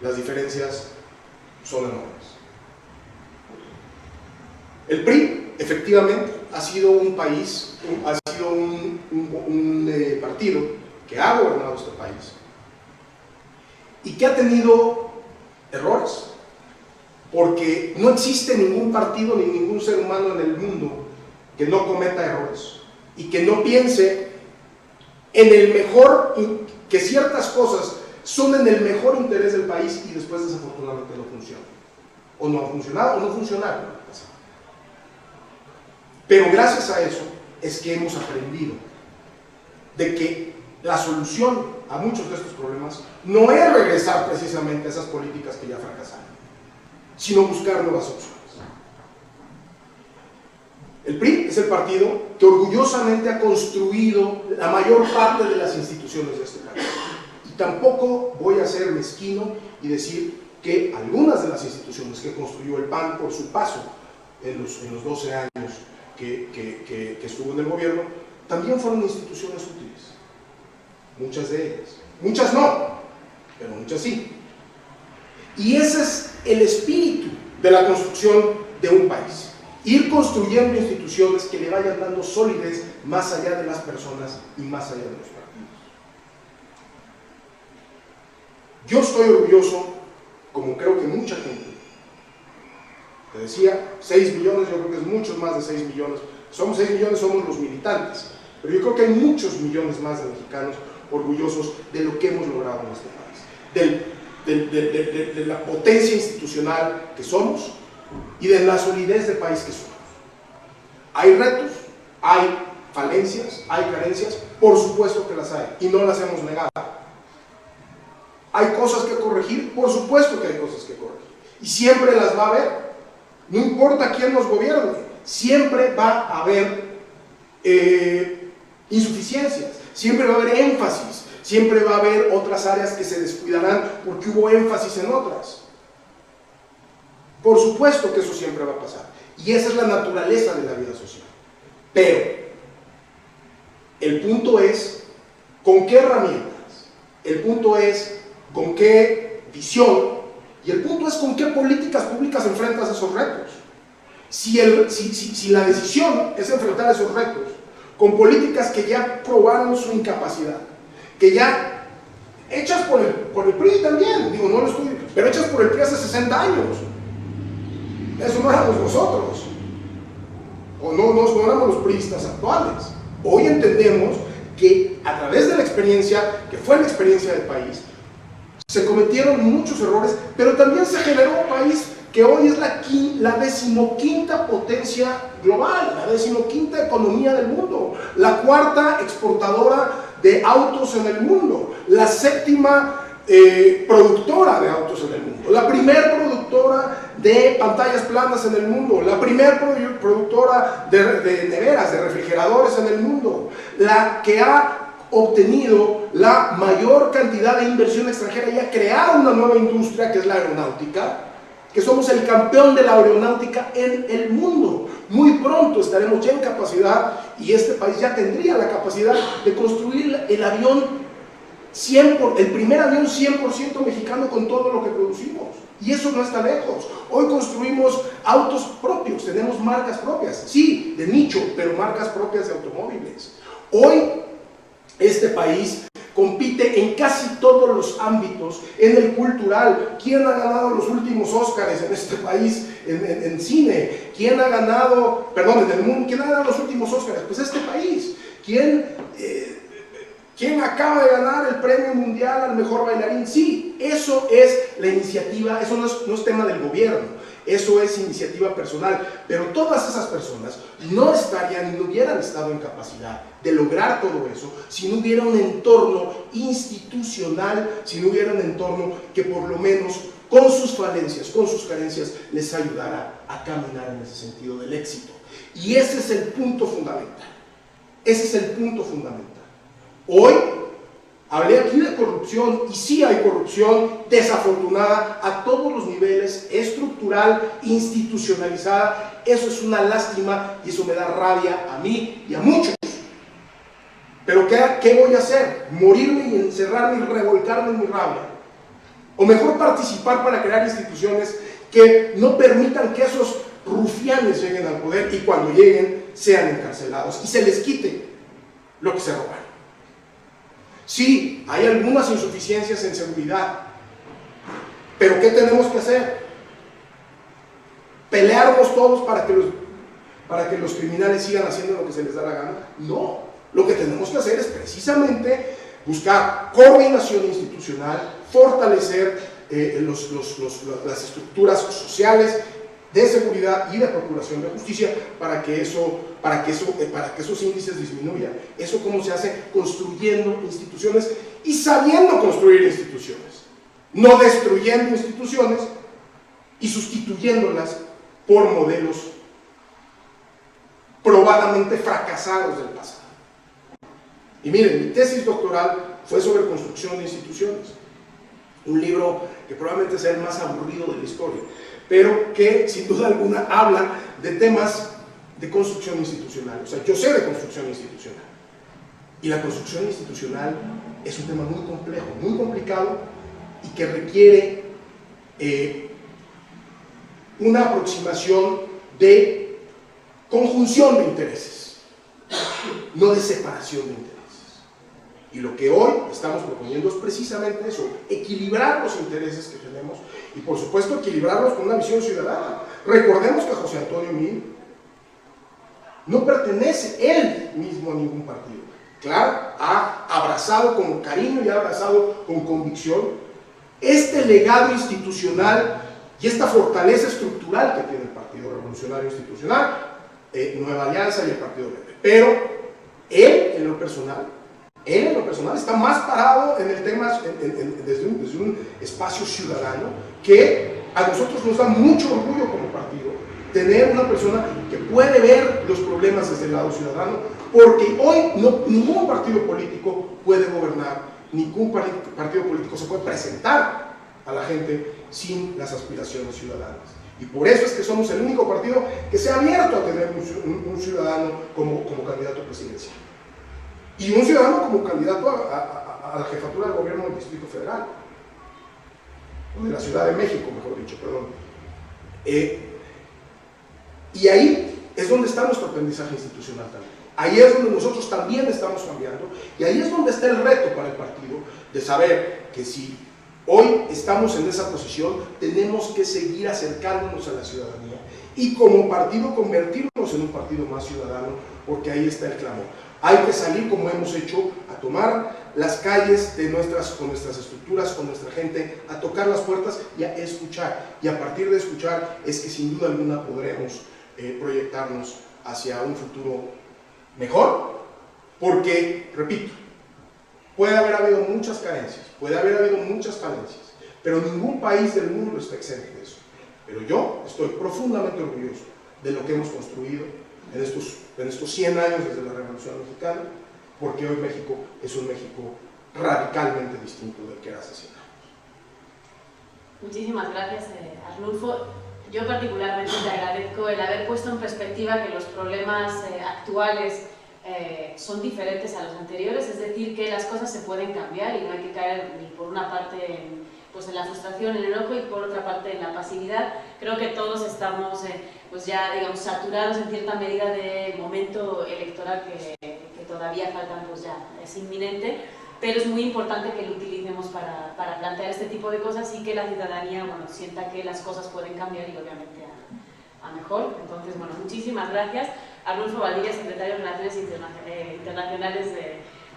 las diferencias son enormes. El PRI, efectivamente, ha sido un país, ha sido un partido que ha gobernado este país y que ha tenido errores, porque no existe ningún partido ni ningún ser humano en el mundo que no cometa errores y que no piense en el mejor, que ciertas cosas son en el mejor interés del país y después desafortunadamente no funcionan, o no han funcionado o no funcionaron. Pero gracias a eso es que hemos aprendido de que la solución a muchos de estos problemas no es regresar precisamente a esas políticas que ya fracasaron, sino buscar nuevas opciones. El PRI es el partido que orgullosamente ha construido la mayor parte de las instituciones de este país. Y tampoco voy a ser mezquino y decir que algunas de las instituciones que construyó el PAN por su paso en los 12 años que estuvo en el gobierno, también fueron instituciones útiles. Muchas de ellas. Muchas no, pero muchas sí. Y ese es el espíritu de la construcción de un país. Ir construyendo instituciones que le vayan dando solidez más allá de las personas y más allá de los partidos. Yo estoy orgulloso, como creo que mucha gente. Te decía, 6 millones, yo creo que es muchos más de 6 millones. Somos 6 millones, somos los militantes. Pero yo creo que hay muchos millones más de mexicanos orgullosos de lo que hemos logrado en este país. De la potencia institucional que somos y de la solidez de país que somos. Hay retos, hay falencias, hay carencias, por supuesto que las hay y no las hemos negado. Hay cosas que corregir, por supuesto que hay cosas que corregir y siempre las va a haber, no importa quién nos gobierne, siempre va a haber insuficiencias, siempre va a haber énfasis, siempre va a haber otras áreas que se descuidarán porque hubo énfasis en otras. Por supuesto que eso siempre va a pasar y esa es la naturaleza de la vida social. Pero el punto es con qué herramientas, el punto es con qué visión y el punto es con qué políticas públicas enfrentas esos retos. Si la decisión es enfrentar esos retos con políticas que ya probaron su incapacidad, que ya hechas por el PRI también, digo, no lo estoy, pero hechas por el PRI hace 60 años. Eso no éramos nosotros, o no éramos los priistas actuales. Hoy entendemos que a través de la experiencia, que fue la experiencia del país, se cometieron muchos errores, pero también se generó un país que hoy es la 15ª potencia global, la 15ª economía del mundo, la 4ª exportadora de autos en el mundo, la 7ª productora de autos en el mundo, la primera productora de pantallas planas en el mundo, la primera productora de neveras, de refrigeradores en el mundo, la que ha obtenido la mayor cantidad de inversión extranjera y ha creado una nueva industria que es la aeronáutica, que somos el campeón de la aeronáutica en el mundo. Muy pronto estaremos ya en capacidad, y este país ya tendría la capacidad de construir el avión el primer avión 100% mexicano con todo lo que producimos. Y eso no está lejos. Hoy construimos autos propios, tenemos marcas propias, sí, de nicho, pero marcas propias de automóviles. Hoy este país compite en casi todos los ámbitos, en el cultural. ¿Quién ha ganado los últimos Óscares en este país en cine? ¿Quién ha ganado, perdón, en el mundo? ¿Quién ha ganado los últimos Óscares? Pues este país. ¿Quién acaba de ganar el premio mundial al mejor bailarín? Sí, eso es la iniciativa, eso no es tema del gobierno, eso es iniciativa personal. Pero todas esas personas no estarían y no hubieran estado en capacidad de lograr todo eso si no hubiera un entorno institucional, si no hubiera un entorno que por lo menos con sus falencias, con sus carencias, les ayudara a caminar en ese sentido del éxito. Y ese es el punto fundamental. Ese es el punto fundamental. Hoy hablé aquí de corrupción, y sí hay corrupción desafortunada a todos los niveles, estructural, institucionalizada. Eso es una lástima y eso me da rabia a mí y a muchos. Pero ¿qué voy a hacer? ¿Morirme y encerrarme y revolcarme en mi rabia? O mejor participar para crear instituciones que no permitan que esos rufianes lleguen al poder y cuando lleguen sean encarcelados y se les quite lo que se roban. Sí, hay algunas insuficiencias en seguridad, pero ¿qué tenemos que hacer? ¿Pelearnos todos para que los criminales sigan haciendo lo que se les da la gana? No, lo que tenemos que hacer es precisamente buscar coordinación institucional, fortalecer las estructuras sociales de seguridad y de procuración de justicia para que esos índices disminuyan. ¿Eso cómo se hace? Construyendo instituciones y sabiendo construir instituciones, no destruyendo instituciones y sustituyéndolas por modelos probadamente fracasados del pasado. Y miren, mi tesis doctoral fue sobre construcción de instituciones, un libro que probablemente sea el más aburrido de la historia, pero que sin duda alguna habla de temas de construcción institucional. O sea, yo sé de construcción institucional, y la construcción institucional es un tema muy complejo, muy complicado, y que requiere una aproximación de conjunción de intereses, no de separación de intereses. Y lo que hoy estamos proponiendo es precisamente eso, equilibrar los intereses que tenemos y por supuesto equilibrarlos con una visión ciudadana. Recordemos que José Antonio Meade no pertenece él mismo a ningún partido. Claro, ha abrazado con cariño y ha abrazado con convicción este legado institucional y esta fortaleza estructural que tiene el Partido Revolucionario Institucional, Nueva Alianza y el Partido Verde. Pero él en lo personal está más parado en el tema desde un espacio ciudadano que a nosotros nos da mucho orgullo como partido tener una persona que puede ver los problemas desde el lado ciudadano, porque hoy ningún partido político puede gobernar, ningún partido político se puede presentar a la gente sin las aspiraciones ciudadanas. Y por eso es que somos el único partido que se ha abierto a tener un ciudadano como candidato presidencial. Y un ciudadano como candidato a la jefatura del gobierno del Distrito Federal, o de la Ciudad de México, mejor dicho, perdón. Y Y ahí es donde está nuestro aprendizaje institucional también. Ahí es donde nosotros también estamos cambiando, y ahí es donde está el reto para el partido de saber que si hoy estamos en esa posición, tenemos que seguir acercándonos a la ciudadanía y como partido convertirnos en un partido más ciudadano, porque ahí está el clamor. Hay que salir, como hemos hecho, a tomar las calles de con nuestras estructuras, con nuestra gente, a tocar las puertas y a escuchar. Y a partir de escuchar es que sin duda alguna podremos proyectarnos hacia un futuro mejor, porque, repito, puede haber habido muchas carencias, puede haber habido muchas falencias, pero ningún país del mundo está exento de eso. Pero yo estoy profundamente orgulloso de lo que hemos construido en estos 100 años desde la Revolución Mexicana, porque hoy México es un México radicalmente distinto del que era hace 100 años. Muchísimas gracias, Arnulfo. Yo particularmente te agradezco el haber puesto en perspectiva que los problemas actuales son diferentes a los anteriores, es decir, que las cosas se pueden cambiar y no hay que caer ni por una parte en la frustración, en el enojo, y por otra parte en la pasividad. Creo que todos estamos pues ya, digamos, saturados en cierta medida del momento electoral que todavía faltan, pues ya es inminente, pero es muy importante que lo utilicemos para plantear este tipo de cosas y que la ciudadanía, bueno, sienta que las cosas pueden cambiar y obviamente a mejor. Entonces, bueno, muchísimas gracias. Arnulfo Valdivia, secretario de Relaciones Internacionales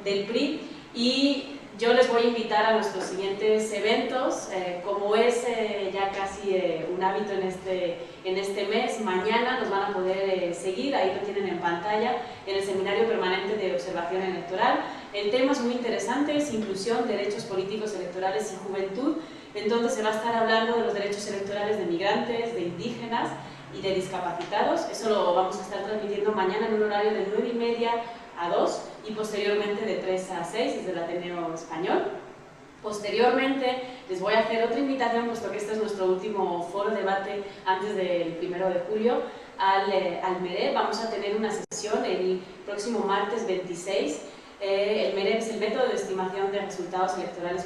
del PRI, y yo les voy a invitar a nuestros siguientes eventos, como es ya casi un hábito en este mes. Mañana nos van a poder seguir, ahí lo tienen en pantalla, en el Seminario Permanente de Observación Electoral. El tema es muy interesante, es inclusión, derechos políticos electorales y juventud. Entonces se va a estar hablando de los derechos electorales de migrantes, de indígenas y de discapacitados. Eso lo vamos a estar transmitiendo mañana en un horario de 9:30 a 2 y posteriormente de 3 a 6 desde el Ateneo Español. Posteriormente les voy a hacer otra invitación, puesto que este es nuestro último foro debate antes del 1 de julio, al MEREP. Vamos a tener una sesión el próximo martes 26. El MEREP es el método de estimación de resultados electorales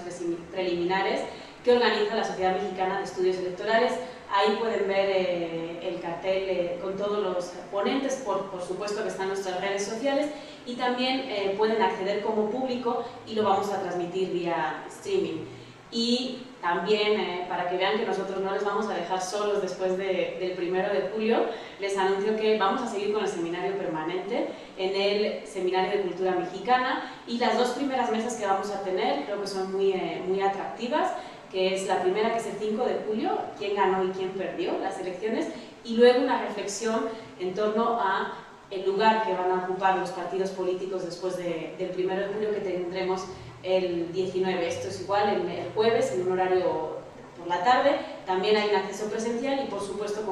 preliminares que organiza la Sociedad Mexicana de Estudios Electorales. Ahí pueden ver el cartel con todos los ponentes, por supuesto que están en nuestras redes sociales, y también pueden acceder como público y lo vamos a transmitir vía streaming. Y también, para que vean que nosotros no les vamos a dejar solos después del 1 de julio, les anuncio que vamos a seguir con el seminario permanente en el Seminario de Cultura Mexicana, y las 2 primeras mesas que vamos a tener creo que son muy atractivas, que es la primera, que es el 5 de julio, quién ganó y quién perdió las elecciones, y luego una reflexión en torno a el lugar que van a ocupar los partidos políticos después del 1 de julio, que tendremos el 19. Esto es igual el jueves en un horario por la tarde. También hay un acceso presencial y, por supuesto,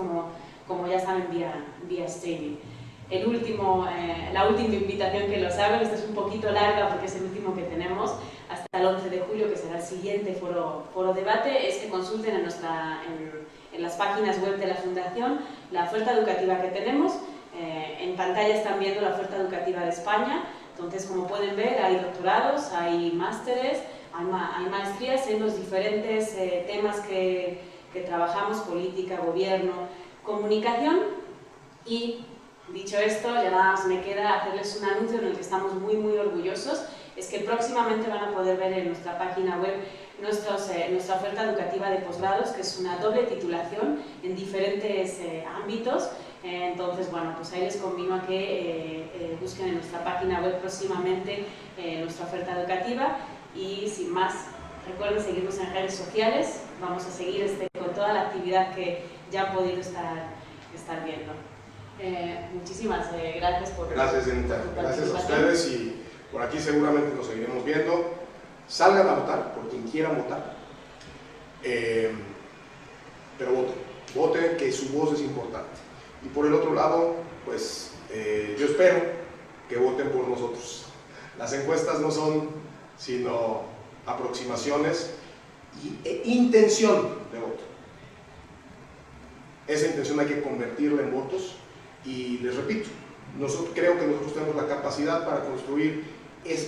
como ya saben, vía streaming. La última invitación que los hago, esta es un poquito larga porque es el último que tenemos hasta el 11 de julio, que será el siguiente foro debate, es que consulten en las páginas web de la Fundación la oferta educativa que tenemos. En pantalla están viendo la oferta educativa de España. Entonces, como pueden ver, hay doctorados, hay másteres, hay maestrías en los diferentes temas que trabajamos: política, gobierno, comunicación. Y dicho esto, ya nada más me queda hacerles un anuncio en el que estamos muy orgullosos. Es que próximamente van a poder ver en nuestra página web nuestra oferta educativa de posgrados, que es una doble titulación en diferentes ámbitos. Entonces, bueno, pues ahí les convino a que busquen en nuestra página web próximamente nuestra oferta educativa. Y sin más, recuerden seguirnos en redes sociales. Vamos a seguir con toda la actividad que ya han podido estar viendo. Muchísimas gracias por... Gracias, Denita. Gracias a ustedes, y por aquí seguramente nos seguiremos viendo. Salgan a votar por quien quieran votar, pero voten, que su voz es importante. Y por el otro lado, pues yo espero que voten por nosotros. Las encuestas no son sino aproximaciones e intención de voto. Esa intención hay que convertirla en votos, y les repito, creo que nosotros tenemos la capacidad para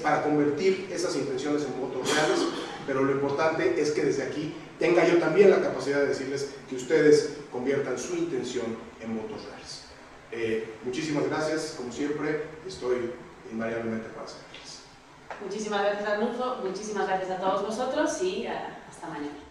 para convertir esas intenciones en votos reales, pero lo importante es que desde aquí tenga yo también la capacidad de decirles que ustedes conviertan su intención en votos reales. Muchísimas gracias, como siempre, estoy invariablemente para servirles. Muchísimas gracias, Arnulfo, muchísimas gracias a todos vosotros y hasta mañana.